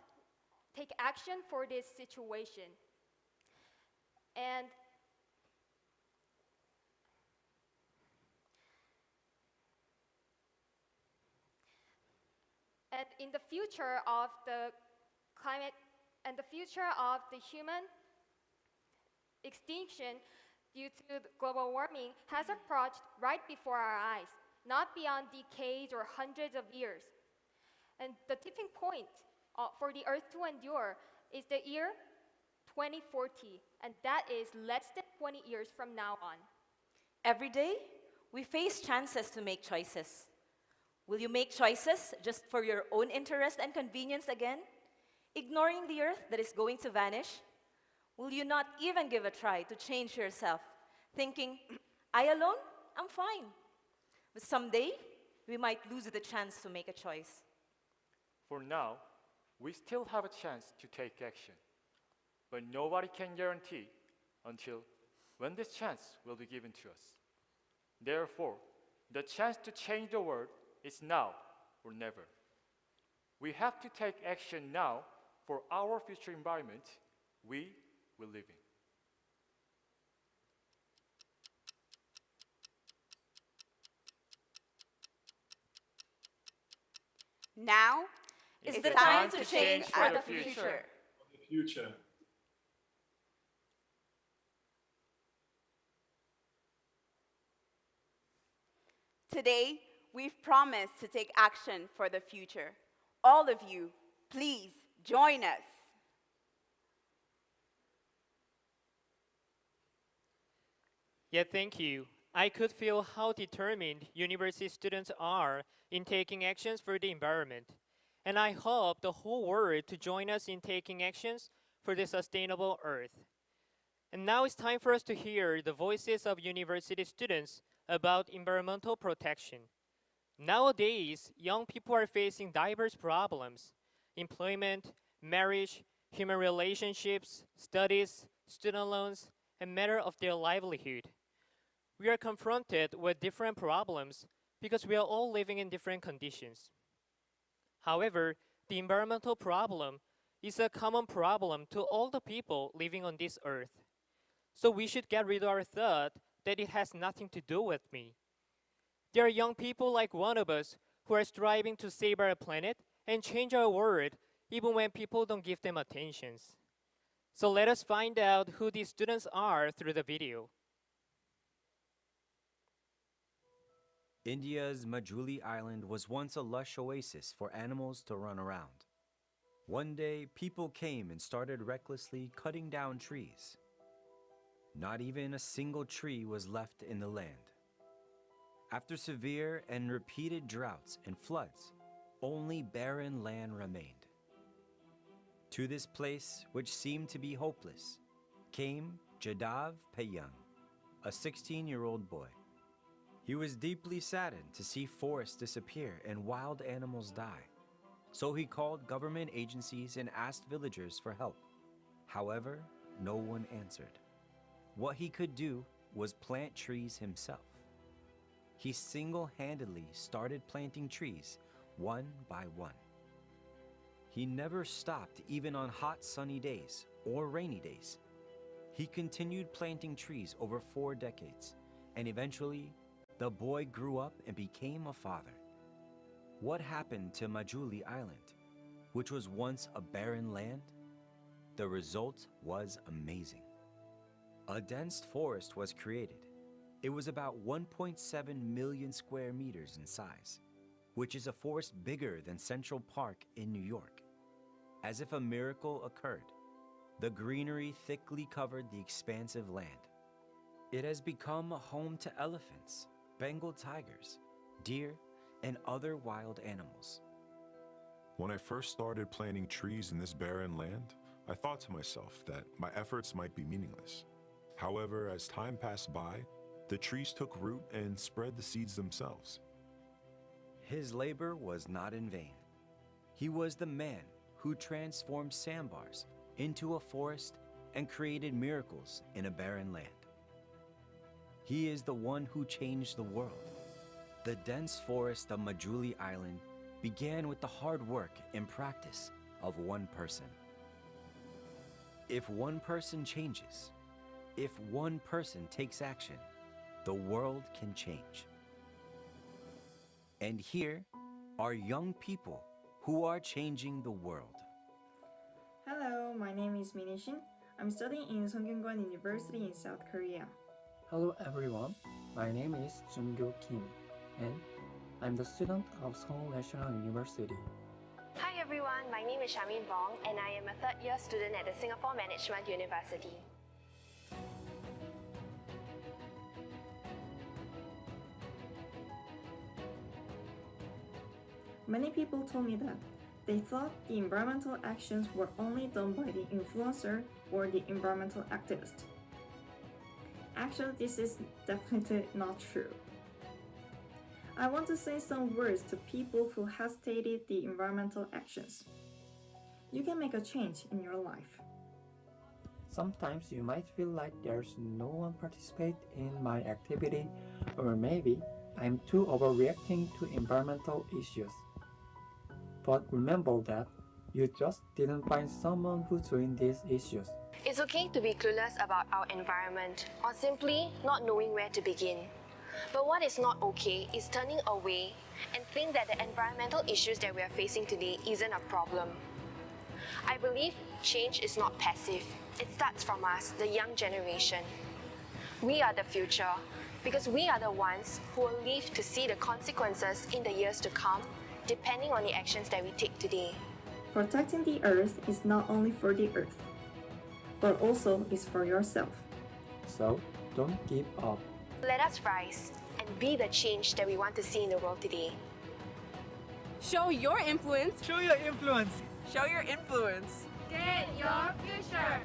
take action for this situation. And in the future of the climate and the future of the human extinction due to global warming has approached right before our eyes, not beyond decades or hundreds of years. And the tipping point for the Earth to endure is the year 2040, and that is less than 20 years from now on. Every day, we face chances to make choices. Will you make choices just for your own interest and convenience again, ignoring the Earth that is going to vanish? Will you not even give a try to change yourself, thinking, I alone, I'm fine? But someday, we might lose the chance to make a choice. For now, we still have a chance to take action, but nobody can guarantee until when this chance will be given to us. Therefore, the chance to change the world is now or never. We have to take action now for our future environment we will live in. Now is the time to change for the future. Today, we've promised to take action for the future. All of you, please join us. Yeah, thank you. I could feel how determined university students are in taking actions for the environment. And I hope the whole world to join us in taking actions for the sustainable Earth. And now it's time for us to hear the voices of university students about environmental protection. Nowadays, young people are facing diverse problems: employment, marriage, human relationships, studies, student loans, and matter of their livelihood. We are confronted with different problems because we are all living in different conditions. However, the environmental problem is a common problem to all the people living on this earth. So we should get rid of our thought that it has nothing to do with me. There are young people like one of us who are striving to save our planet and change our world even when people don't give them attention. So let us find out who these students are through the video. India's Majuli Island was once a lush oasis for animals to run around. One day, people came and started recklessly cutting down trees. Not even a single tree was left in the land. After severe and repeated droughts and floods, only barren land remained. To this place, which seemed to be hopeless, came Jadav Payang, a 16-year-old boy. He was deeply saddened to see forests disappear and wild animals die. So he called government agencies and asked villagers for help. However, no one answered. What he could do was plant trees himself. He single-handedly started planting trees one by one. He never stopped even on hot sunny days or rainy days. He continued planting trees over 4 decades, and eventually, the boy grew up and became a father. What happened to Majuli Island, which was once a barren land? The result was amazing. A dense forest was created. It was about 1.7 million square meters in size, which is a forest bigger than Central Park in New York. As if a miracle occurred, the greenery thickly covered the expansive land. It has become a home to elephants, Bengal tigers, deer, and other wild animals. When I first started planting trees in this barren land, I thought to myself that my efforts might be meaningless. However, as time passed by, the trees took root and spread the seeds themselves. His labor was not in vain. He was the man who transformed sandbars into a forest and created miracles in a barren land. He is the one who changed the world. The dense forest of Majuli Island began with the hard work and practice of one person. If one person changes, if one person takes action, the world can change. And here are young people who are changing the world. Hello, my name is Minishin. I'm studying in Songyungwan University in South Korea. Hello everyone, my name is Jungyo Kim, and I'm the student of Seoul National University. Hi everyone, my name is Shamin Bong and I am a third-year student at the Singapore Management University. Many people told me that they thought the environmental actions were only done by the influencer or the environmental activist. Actually, this is definitely not true. I want to say some words to people who hesitated the environmental actions. You can make a change in your life. Sometimes you might feel like there's no one participate in my activity, or maybe I'm too overreacting to environmental issues. But remember that you just didn't find someone who's doing these issues. It's okay to be clueless about our environment or simply not knowing where to begin. But what is not okay is turning away and think that the environmental issues that we are facing today isn't a problem. I believe change is not passive. It starts from us, the young generation. We are the future because we are the ones who will live to see the consequences in the years to come, depending on the actions that we take today. Protecting the earth is not only for the earth, but also is for yourself. So don't give up. Let us rise and be the change that we want to see in the world today. Show your influence. Show your influence. Show your influence. Get your future.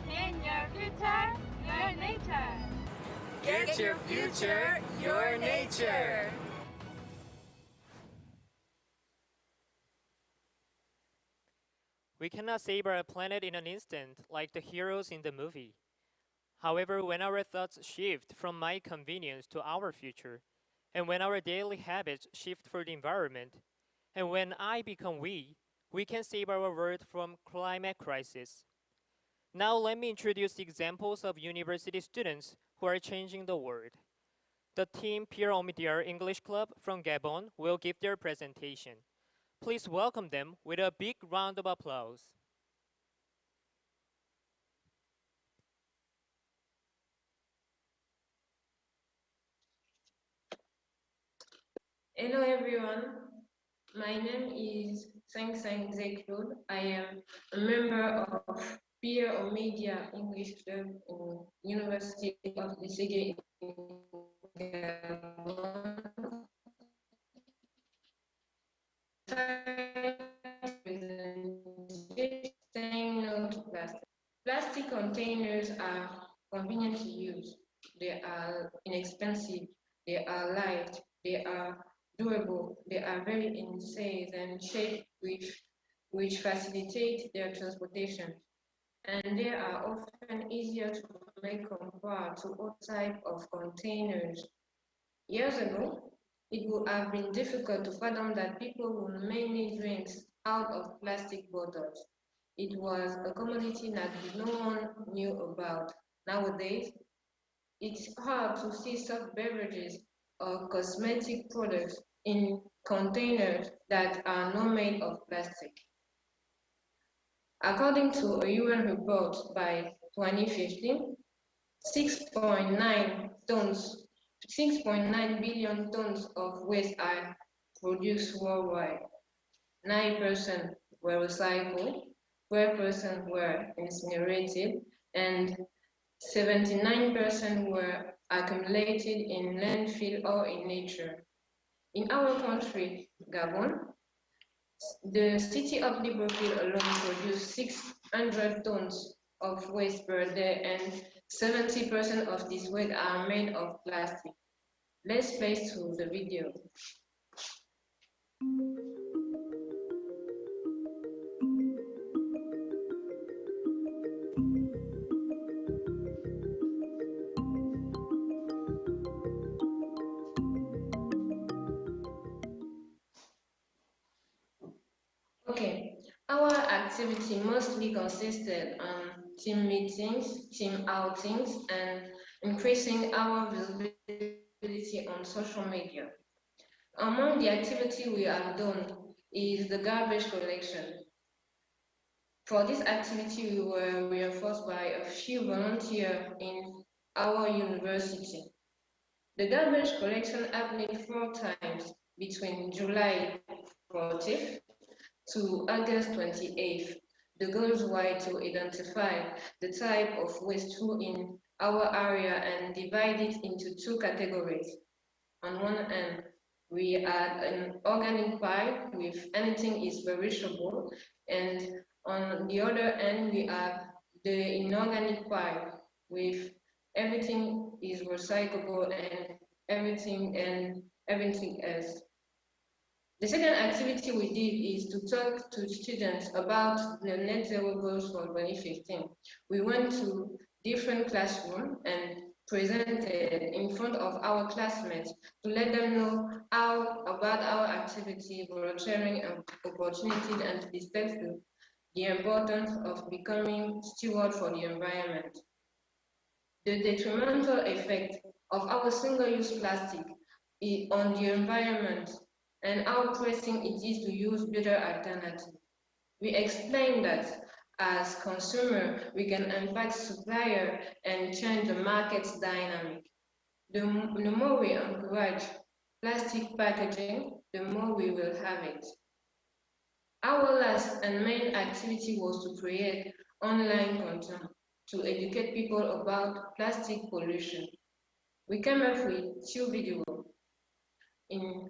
In your future, your nature. Get your future, your nature. We cannot save our planet in an instant like the heroes in the movie. However, when our thoughts shift from my convenience to our future, and when our daily habits shift for the environment, and when I become we can save our world from climate crisis. Now let me introduce the examples of university students who are changing the world. The team Pierre Omidyar English Club from Gabon will give their presentation. Please welcome them with a big round of applause. Hello everyone, my name is Sang Sang Zeklud. I am a member of Pierre Omidyar English Club in University of Lisege in Gabon. Saying no to plastic. Plastic containers are convenient to use. They are inexpensive. They are light. They are durable. They are very in size and shape which facilitate their transportation. And they are often easier to make compared to all types of containers. Years ago, it would have been difficult to fathom that people would mainly drink out of plastic bottles. It was a commodity that no one knew about. Nowadays, it's hard to see soft beverages or cosmetic products in containers that are not made of plastic. According to a UN report by 2015, 6.9 tons 6.9 billion tons of waste are produced worldwide. 9% were recycled, 12% were incinerated, and 79% were accumulated in landfill or in nature. In our country, Gabon, the city of Libreville alone produces 600 tons of waste per day, and 70% of this waste are made of plastic. Let's play through the video. Okay, our activity mostly consisted on team meetings, team outings, and increasing our visibility on social media. Among the activity we have done is the garbage collection. For this activity, we were reinforced by a few volunteers in our university. The garbage collection happened 4 times between July 14th to August 28th. The goals were to identify the type of waste in our area and divide it into 2 categories. On one end, we had an organic pile with anything is perishable, and on the other end, we have the inorganic pile with everything is recyclable and everything else. The second activity we did is to talk to students about the net zero goals for 2015. We went to different classrooms and presented in front of our classmates to let them know how about our activity, volunteering opportunities, and to discuss the importance of becoming steward for the environment. The detrimental effect of our single-use plastic on the environment and how pressing it is to use better alternatives. We explained that as consumer, we can impact supplier and change the market's dynamic. The more we encourage plastic packaging, the more we will have it. Our last and main activity was to create online content to educate people about plastic pollution. We came up with 2 videos. In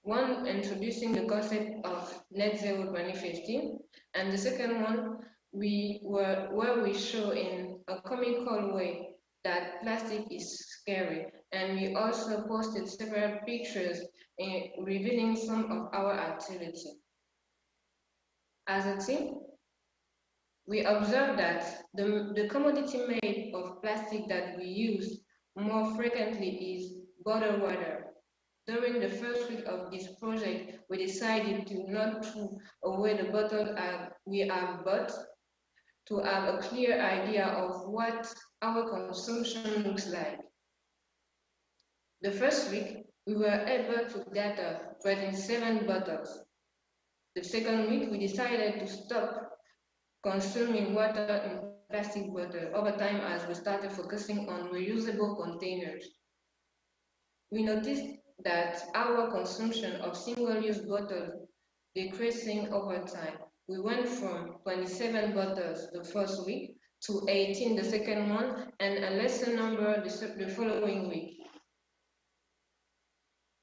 one introducing the concept of net zero 2015, and the second one where we show in a comical way that plastic is scary, and we also posted several pictures revealing some of our activity. As a team, we observed that the commodity made of plastic that we use more frequently is bottled water. During the first week of this project, we decided to not throw away the bottles we have bought, to have a clear idea of what our consumption looks like. The first week, we were able to gather 27 bottles. The second week, we decided to stop consuming water in plastic bottles over time as we started focusing on reusable containers. We noticed that our consumption of single-use bottles decreasing over time. We went from 27 bottles the first week to 18 the second one, and a lesser number the following week.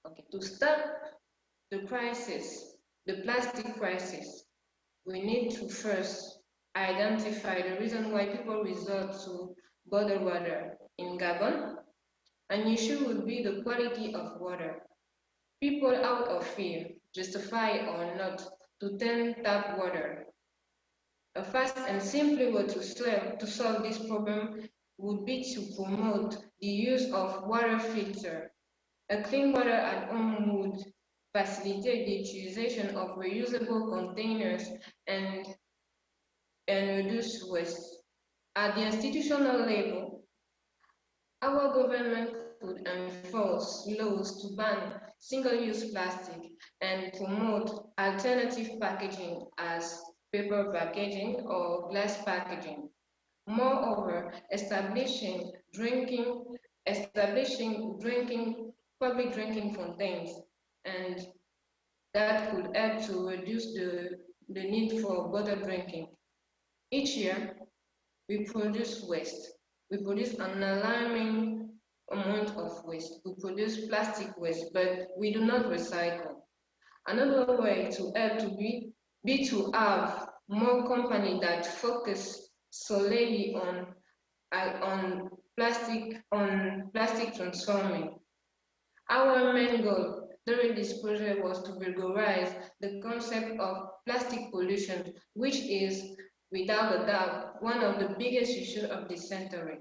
Okay, to stop the crisis, the plastic crisis, we need to first identify the reason why people resort to bottled water. In Gabon, an issue would be the quality of water. People out of fear, justify or not, to turn tap water. A fast and simple way to solve this problem would be to promote the use of water filter. A clean water at home would facilitate the utilization of reusable containers and reduce waste. At the institutional level, our government could enforce laws to ban single-use plastic and promote alternative packaging as paper packaging or glass packaging. Moreover, establishing drinking establishing public drinking fountains, and that could help to reduce the need for bottled drinking. Each year, we produce waste. We produce an alarming amount of waste. We produce plastic waste, but we do not recycle. Another way to help to be to have more companies that focus solely on plastic transforming. Our main goal during this project was to vulgarize the concept of plastic pollution, which is, without a doubt, one of the biggest issues of this century.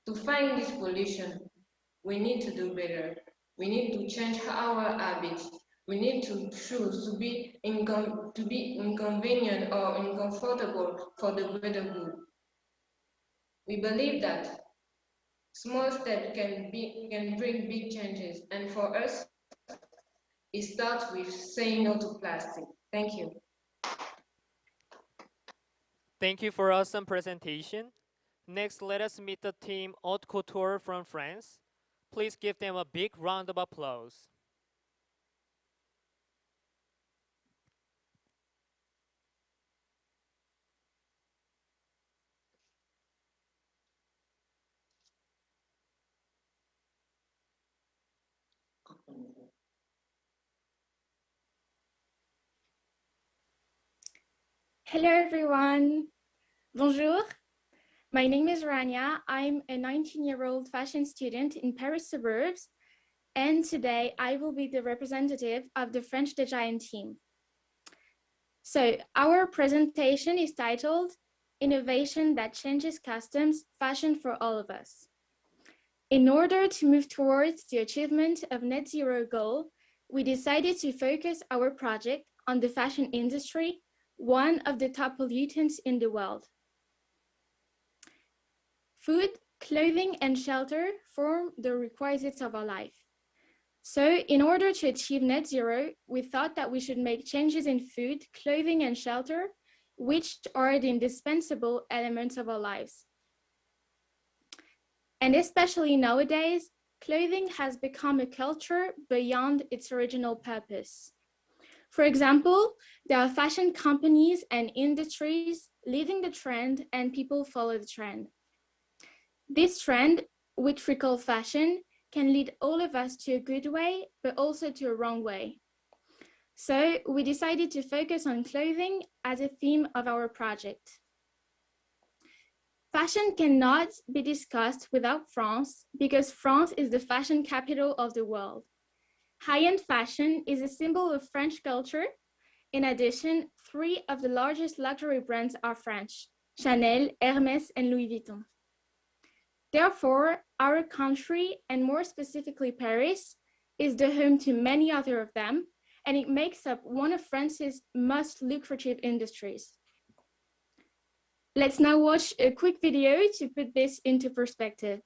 To fight this pollution, we need to do better. We need to change our habits. We need to choose to be inconvenient or uncomfortable for the greater good. We believe that small steps can bring big changes, and for us, it starts with saying no to plastic. Thank you. Thank you for awesome presentation. Next, let us meet the team Haute Couture from France. Please give them a big round of applause. Hello everyone. Bonjour. My name is Rania. I'm a 19-year-old fashion student in Paris suburbs, and today I will be the representative of the French DAEJAYON team. So our presentation is titled Innovation that Changes Customs, Fashion for All of Us. In order to move towards the achievement of net zero goal, we decided to focus our project on the fashion industry, one of the top pollutants in the world. Food, clothing, and shelter form the requisites of our life. So in order to achieve net zero, we thought that we should make changes in food, clothing, and shelter, which are the indispensable elements of our lives. And especially nowadays, clothing has become a culture beyond its original purpose. For example, there are fashion companies and industries leading the trend, and people follow the trend. This trend, which we call fashion, can lead all of us to a good way, but also to a wrong way. So we decided to focus on clothing as a theme of our project. Fashion cannot be discussed without France, because France is the fashion capital of the world. High-end fashion is a symbol of French culture. In addition, 3 of the largest luxury brands are French: Chanel, Hermès, and Louis Vuitton. Therefore, our country, and more specifically Paris, is the home to many other of them, and it makes up one of France's most lucrative industries. Let's now watch a quick video to put this into perspective.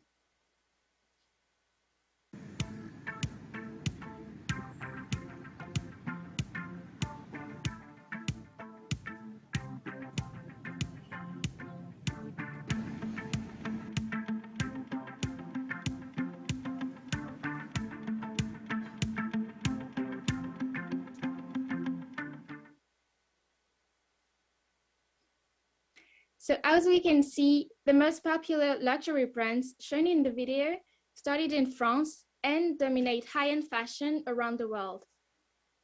So as we can see, the most popular luxury brands shown in the video started in France and dominate high-end fashion around the world.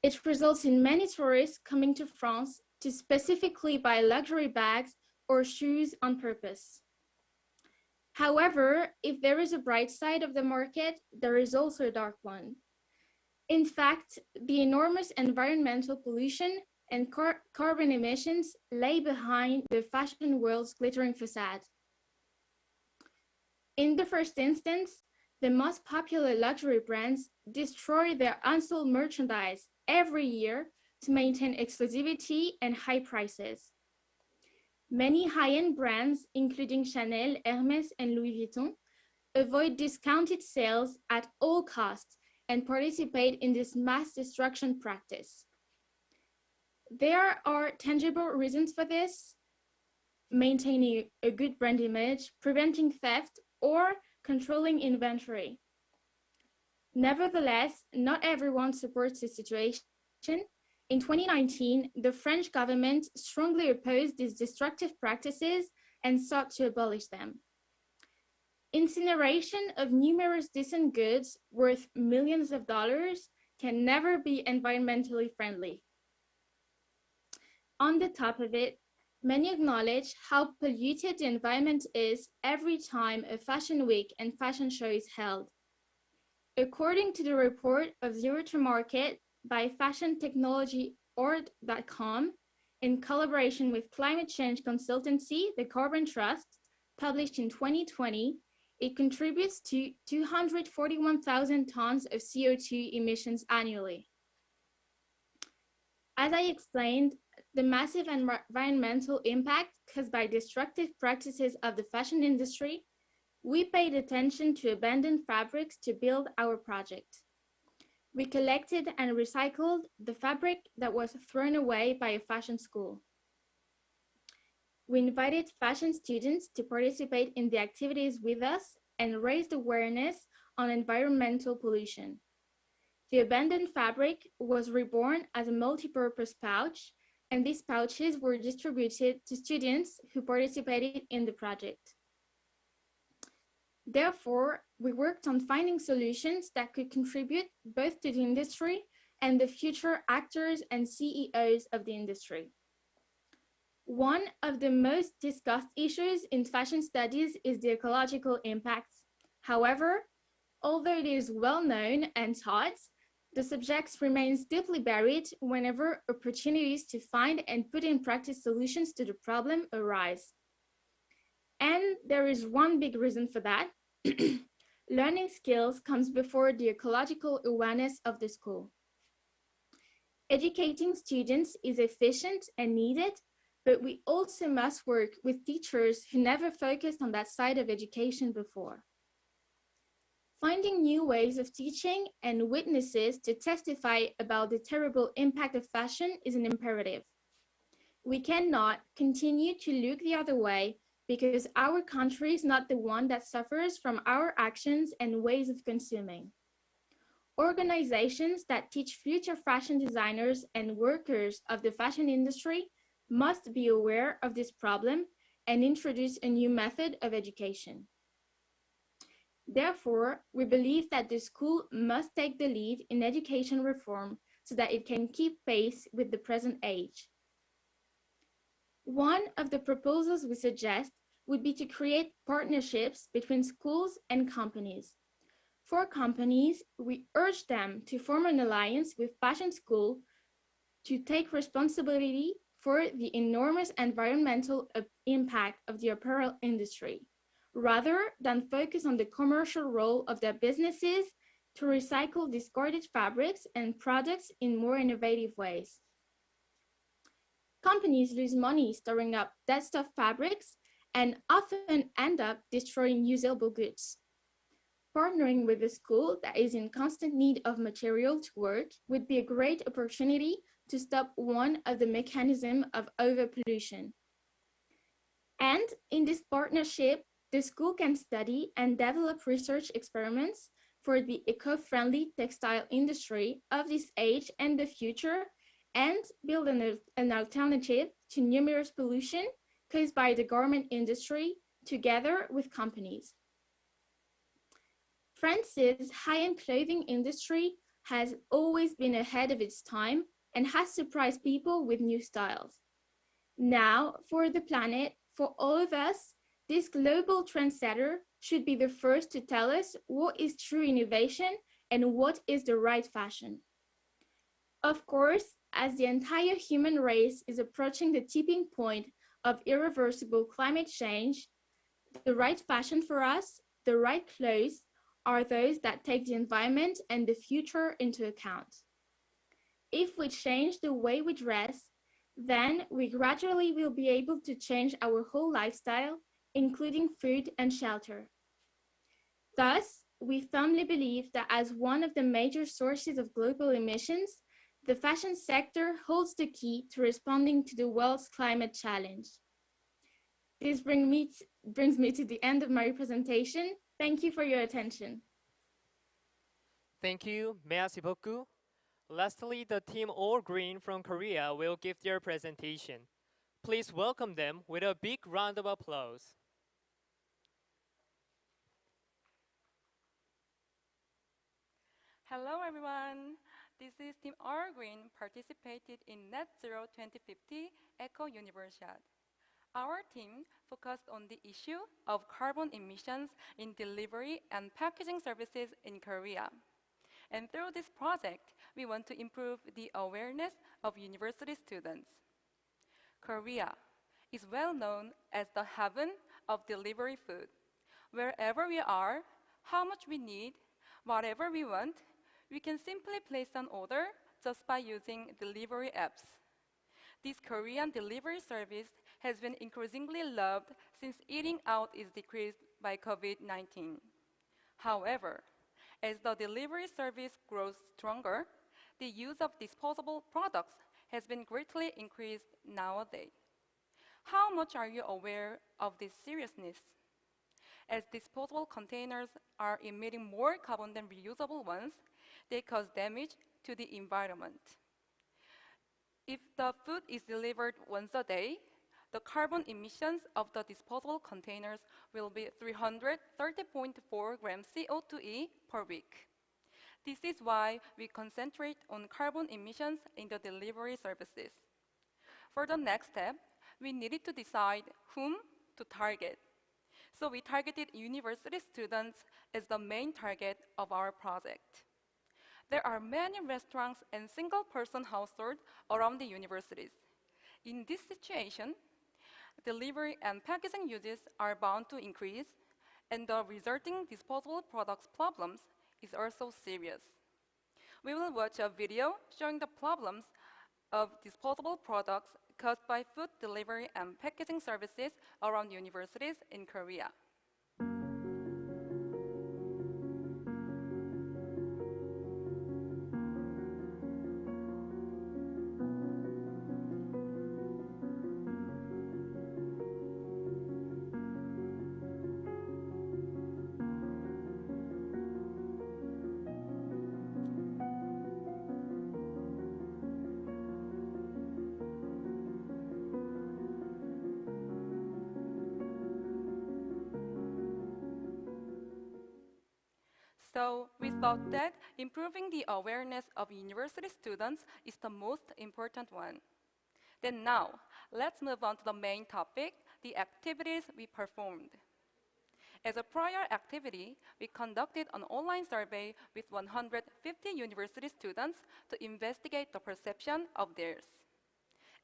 It results in many tourists coming to France to specifically buy luxury bags or shoes on purpose. However, if there is a bright side of the market, there is also a dark one. In fact, the enormous environmental pollution and carbon emissions lay behind the fashion world's glittering facade. In the first instance, the most popular luxury brands destroy their unsold merchandise every year to maintain exclusivity and high prices. Many high-end brands, including Chanel, Hermès, and Louis Vuitton, avoid discounted sales at all costs and participate in this mass destruction practice. There are tangible reasons for this: maintaining a good brand image, preventing theft, or controlling inventory. Nevertheless, not everyone supports the situation. In 2019, the French government strongly opposed these destructive practices and sought to abolish them. Incineration of numerous decent goods worth millions of dollars can never be environmentally friendly. On the top of it, many acknowledge how polluted the environment is every time a fashion week and fashion show is held. According to the report of Zero to Market by fashion-technology-org.com, in collaboration with climate change consultancy, the Carbon Trust, published in 2020, it contributes to 241,000 tons of CO2 emissions annually. As I explained, the massive environmental impact caused by destructive practices of the fashion industry, we paid attention to abandoned fabrics to build our project. We collected and recycled the fabric that was thrown away by a fashion school. We invited fashion students to participate in the activities with us and raised awareness on environmental pollution. The abandoned fabric was reborn as a multi-purpose pouch, and these pouches were distributed to students who participated in the project. Therefore, we worked on finding solutions that could contribute both to the industry and the future actors and CEOs of the industry. One of the most discussed issues in fashion studies is the ecological impact. However, although it is well known and taught, the subject remains deeply buried whenever opportunities to find and put in practice solutions to the problem arise. And there is one big reason for that. Learning skills comes before the ecological awareness of the school. Educating students is efficient and needed, but we also must work with teachers who never focused on that side of education before. Finding new ways of teaching and witnesses to testify about the terrible impact of fashion is an imperative. We cannot continue to look the other way because our country is not the one that suffers from our actions and ways of consuming. Organizations that teach future fashion designers and workers of the fashion industry must be aware of this problem and introduce a new method of education. Therefore, we believe that the school must take the lead in education reform so that it can keep pace with the present age. One of the proposals we suggest would be to create partnerships between schools and companies. For companies, we urge them to form an alliance with fashion school to take responsibility for the enormous environmental impact of the apparel industry, rather than focus on the commercial role of their businesses to recycle discarded fabrics and products in more innovative ways. Companies lose money storing up dead stuff fabrics and often end up destroying usable goods. Partnering with a school that is in constant need of material to work would be a great opportunity to stop one of the mechanisms of overpollution. And in this partnership, the school can study and develop research experiments for the eco-friendly textile industry of this age and the future, and build an alternative to numerous pollution caused by the garment industry together with companies. France's high-end clothing industry has always been ahead of its time and has surprised people with new styles. Now, for the planet, for all of us, this global trendsetter should be the first to tell us what is true innovation and what is the right fashion. Of course, as the entire human race is approaching the tipping point of irreversible climate change, the right fashion for us, the right clothes, are those that take the environment and the future into account. If we change the way we dress, then we gradually will be able to change our whole lifestyle, including food and shelter. Thus, we firmly believe that as one of the major sources of global emissions, the fashion sector holds the key to responding to the world's climate challenge. This brings me to the end of my presentation. Thank you for your attention. Thank you. Merci beaucoup. Lastly, the team All Green from Korea will give their presentation. Please welcome them with a big round of applause. Hello everyone. This is Team R Green participated in Net Zero 2050 Eco Universiade. Our team focused on the issue of carbon emissions in delivery and packaging services in Korea. And through this project, we want to improve the awareness of university students. Korea is well known as the heaven of delivery food. Wherever we are, how much we need, whatever we want, we can simply place an order just by using delivery apps. This Korean delivery service has been increasingly loved since eating out is decreased by COVID-19. However, as the delivery service grows stronger, the use of disposable products has been greatly increased nowadays. How much are you aware of this seriousness? As disposable containers are emitting more carbon than reusable ones, they cause damage to the environment. If the food is delivered once a day, the carbon emissions of the disposable containers will be 330.4 grams CO2e per week. This is why we concentrate on carbon emissions in the delivery services. For the next step, we needed to decide whom to target. So we targeted university students as the main target of our project. There are many restaurants and single-person households around the universities. In this situation, delivery and packaging uses are bound to increase, and the resulting disposable products problems is also serious. We will watch a video showing the problems of disposable products caused by food delivery and packaging services around universities in Korea. So we thought that improving the awareness of university students is the most important one. Then now, let's move on to the main topic, the activities we performed. As a prior activity, we conducted an online survey with 150 university students to investigate the perception of theirs.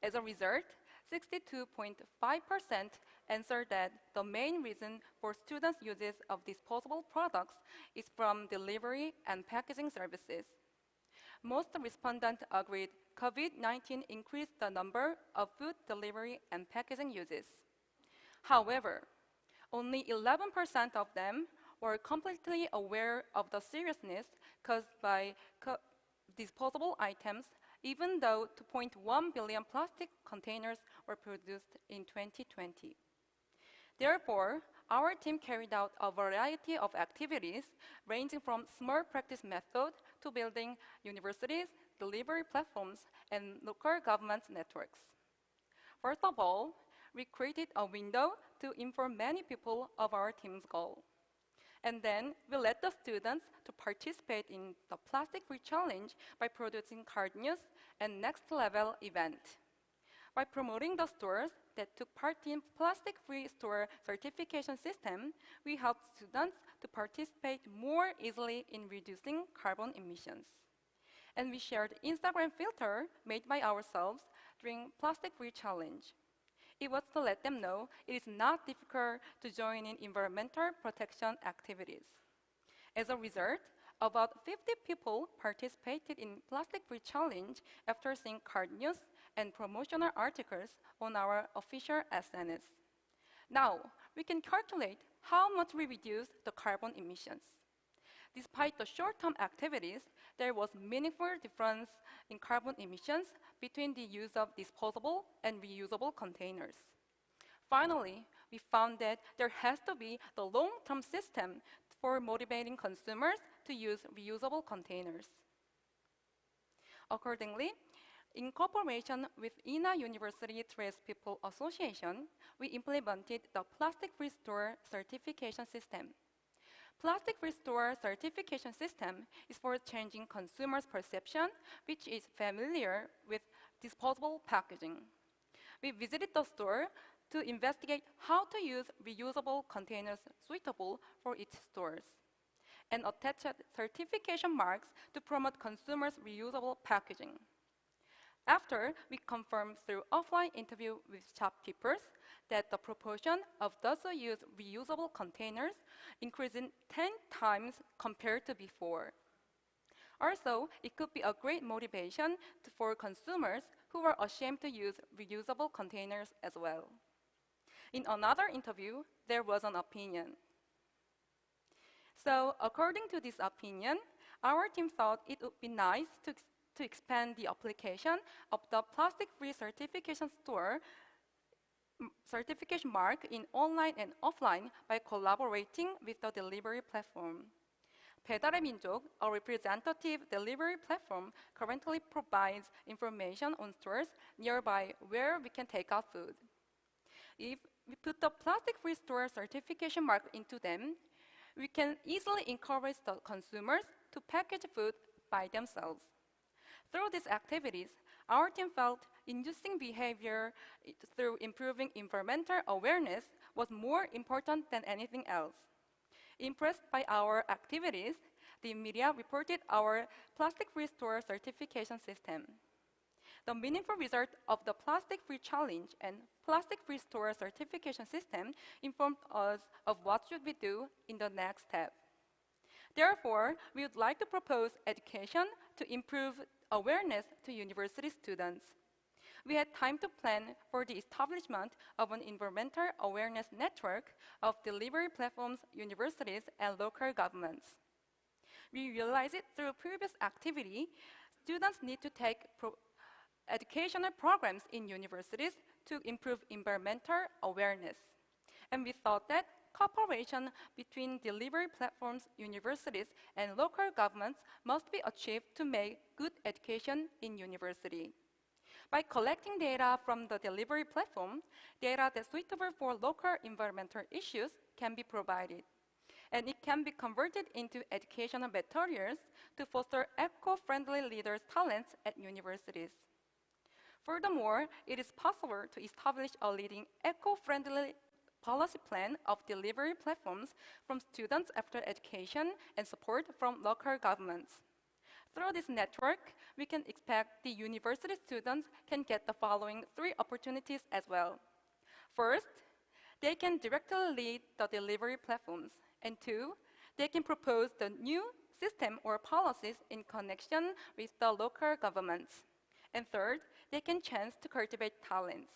As a result, 62.5% answered that the main reason for students' uses of disposable products is from delivery and packaging services. Most respondents agreed COVID-19 increased the number of food delivery and packaging uses. However, only 11% of them were completely aware of the seriousness caused by disposable items, even though 2.1 billion plastic containers were produced in 2020. Therefore, our team carried out a variety of activities ranging from smart practice method to building universities, delivery platforms, and local government networks. First of all, we created a window to inform many people of our team's goal. And then we let the students to participate in the plastic-free challenge by producing card news and next-level event. By promoting the stores that took part in plastic-free store certification system, we helped students to participate more easily in reducing carbon emissions. And we shared Instagram filter made by ourselves during plastic-free challenge. It was to let them know it is not difficult to join in environmental protection activities. As a result, about 50 people participated in plastic-free challenge after seeing card news and promotional articles on our official SNS. Now, we can calculate how much we reduced the carbon emissions. Despite the short-term activities, there was meaningful difference in carbon emissions between the use of disposable and reusable containers. Finally, we found that there has to be the long-term system for motivating consumers to use reusable containers. Accordingly, in cooperation with INA University Tradespeople Association, we implemented the Plastic-Free Store certification system. Plastic-Free Store certification system is for changing consumers' perception, which is familiar with disposable packaging. We visited the store to investigate how to use reusable containers suitable for its stores, and attached certification marks to promote consumers' reusable packaging. After, we confirmed through offline interview with shopkeepers that the proportion of those who use reusable containers increased 10 times compared to before. Also, it could be a great motivation for consumers who are ashamed to use reusable containers as well. In another interview, there was an opinion. So, according to this opinion, our team thought it would be nice to expand the application of the plastic-free certification store certification mark in online and offline by collaborating with the delivery platform. 배달의 민족, a representative delivery platform, currently provides information on stores nearby where we can take out food. If we put the plastic-free store certification mark into them, we can easily encourage the consumers to package food by themselves. Through these activities, our team felt inducing behavior through improving environmental awareness was more important than anything else. Impressed by our activities, the media reported our plastic-free store certification system. The meaningful result of the plastic-free challenge and plastic-free store certification system informed us of what should we do in the next step. Therefore, we would like to propose education to improve awareness to university students. We had time to plan for the establishment of an environmental awareness network of delivery platforms, universities, and local governments. We realized it through previous activity, students need to take educational programs in universities to improve environmental awareness. And we thought that cooperation between delivery platforms, universities, and local governments must be achieved to make good education in university. By collecting data from the delivery platform, data that's suitable for local environmental issues can be provided. And it can be converted into educational materials to foster eco-friendly leaders' talents at universities. Furthermore, it is possible to establish a leading eco-friendly policy plan of delivery platforms from students after education and support from local governments. Through this network, we can expect the university students can get the following 3 opportunities as well. First, they can directly lead the delivery platforms. And 2, they can propose the new system or policies in connection with the local governments. And third, they can chance to cultivate talents.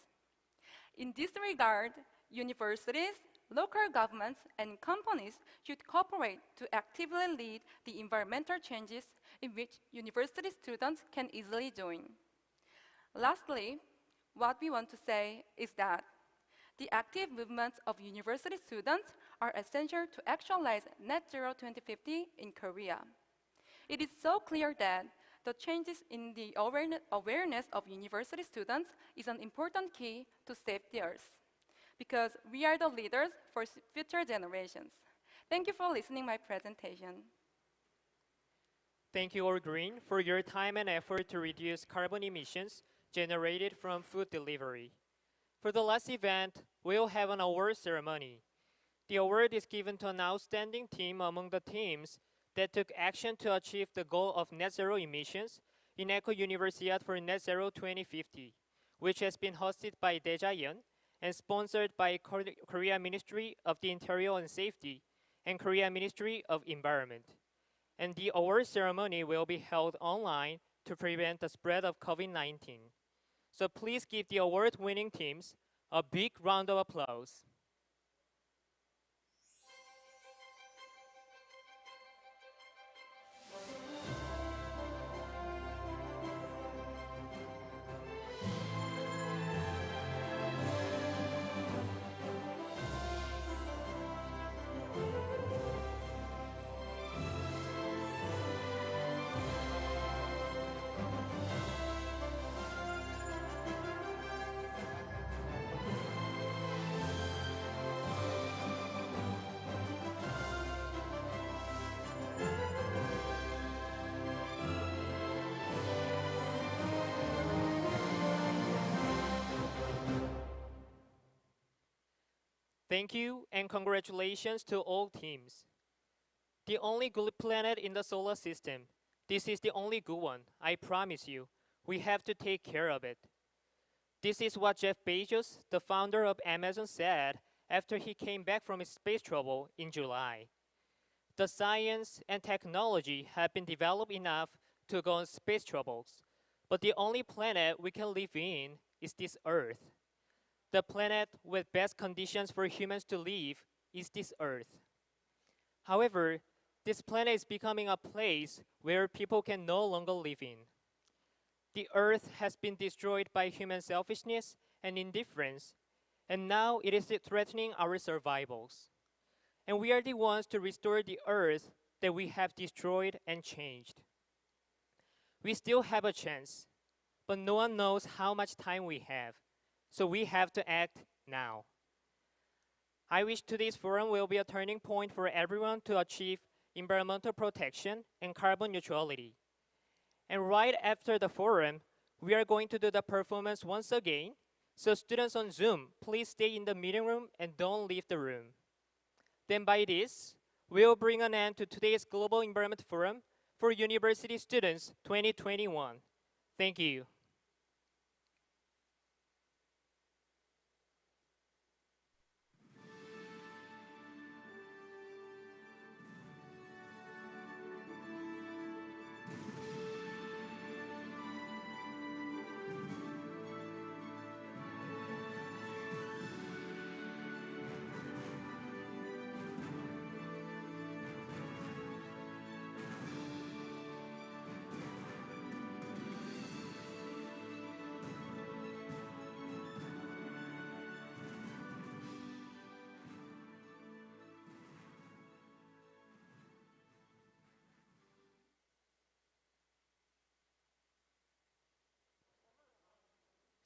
In this regard, universities, local governments, and companies should cooperate to actively lead the environmental changes in which university students can easily join. Lastly, what we want to say is that the active movements of university students are essential to actualize Net Zero 2050 in Korea. It is so clear that the changes in the awareness of university students is an important key to save the Earth, because we are the leaders for future generations. Thank you for listening my presentation. Thank you, All Green, for your time and effort to reduce carbon emissions generated from food delivery. For the last event, we'll have an award ceremony. The award is given to an outstanding team among the teams that took action to achieve the goal of net zero emissions in Eco Universiade for Net Zero 2050, which has been hosted by DAEJAYON and sponsored by Korea Ministry of the Interior and Safety and Korea Ministry of Environment. And the award ceremony will be held online to prevent the spread of COVID-19. So please give the award-winning teams a big round of applause. Thank you and congratulations to all teams. The only good planet in the solar system. This is the only good one, I promise you. We have to take care of it. This is what Jeff Bezos, the founder of Amazon, said after he came back from his space travel in July. The science and technology have been developed enough to go on space travels, but the only planet we can live in is this Earth. The planet with best conditions for humans to live is this Earth. However, this planet is becoming a place where people can no longer live in. The Earth has been destroyed by human selfishness and indifference, and now it is threatening our survivals. And we are the ones to restore the Earth that we have destroyed and changed. We still have a chance, but no one knows how much time we have, so we have to act now. I wish today's forum will be a turning point for everyone to achieve environmental protection and carbon neutrality. And right after the forum, we are going to do the performance once again, so students on Zoom, please stay in the meeting room and don't leave the room. Then by this, we'll bring an end to today's Global Environment Forum for University Students 2021. Thank you.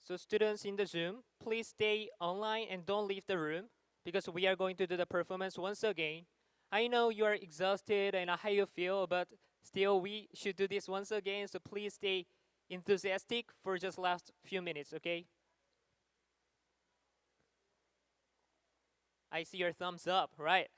So students in the Zoom, please stay online and don't leave the room because we are going to do the performance once again. I know you are exhausted and how you feel, but still we should do this once again, so please stay enthusiastic for just last few minutes, okay? I see your thumbs up, right?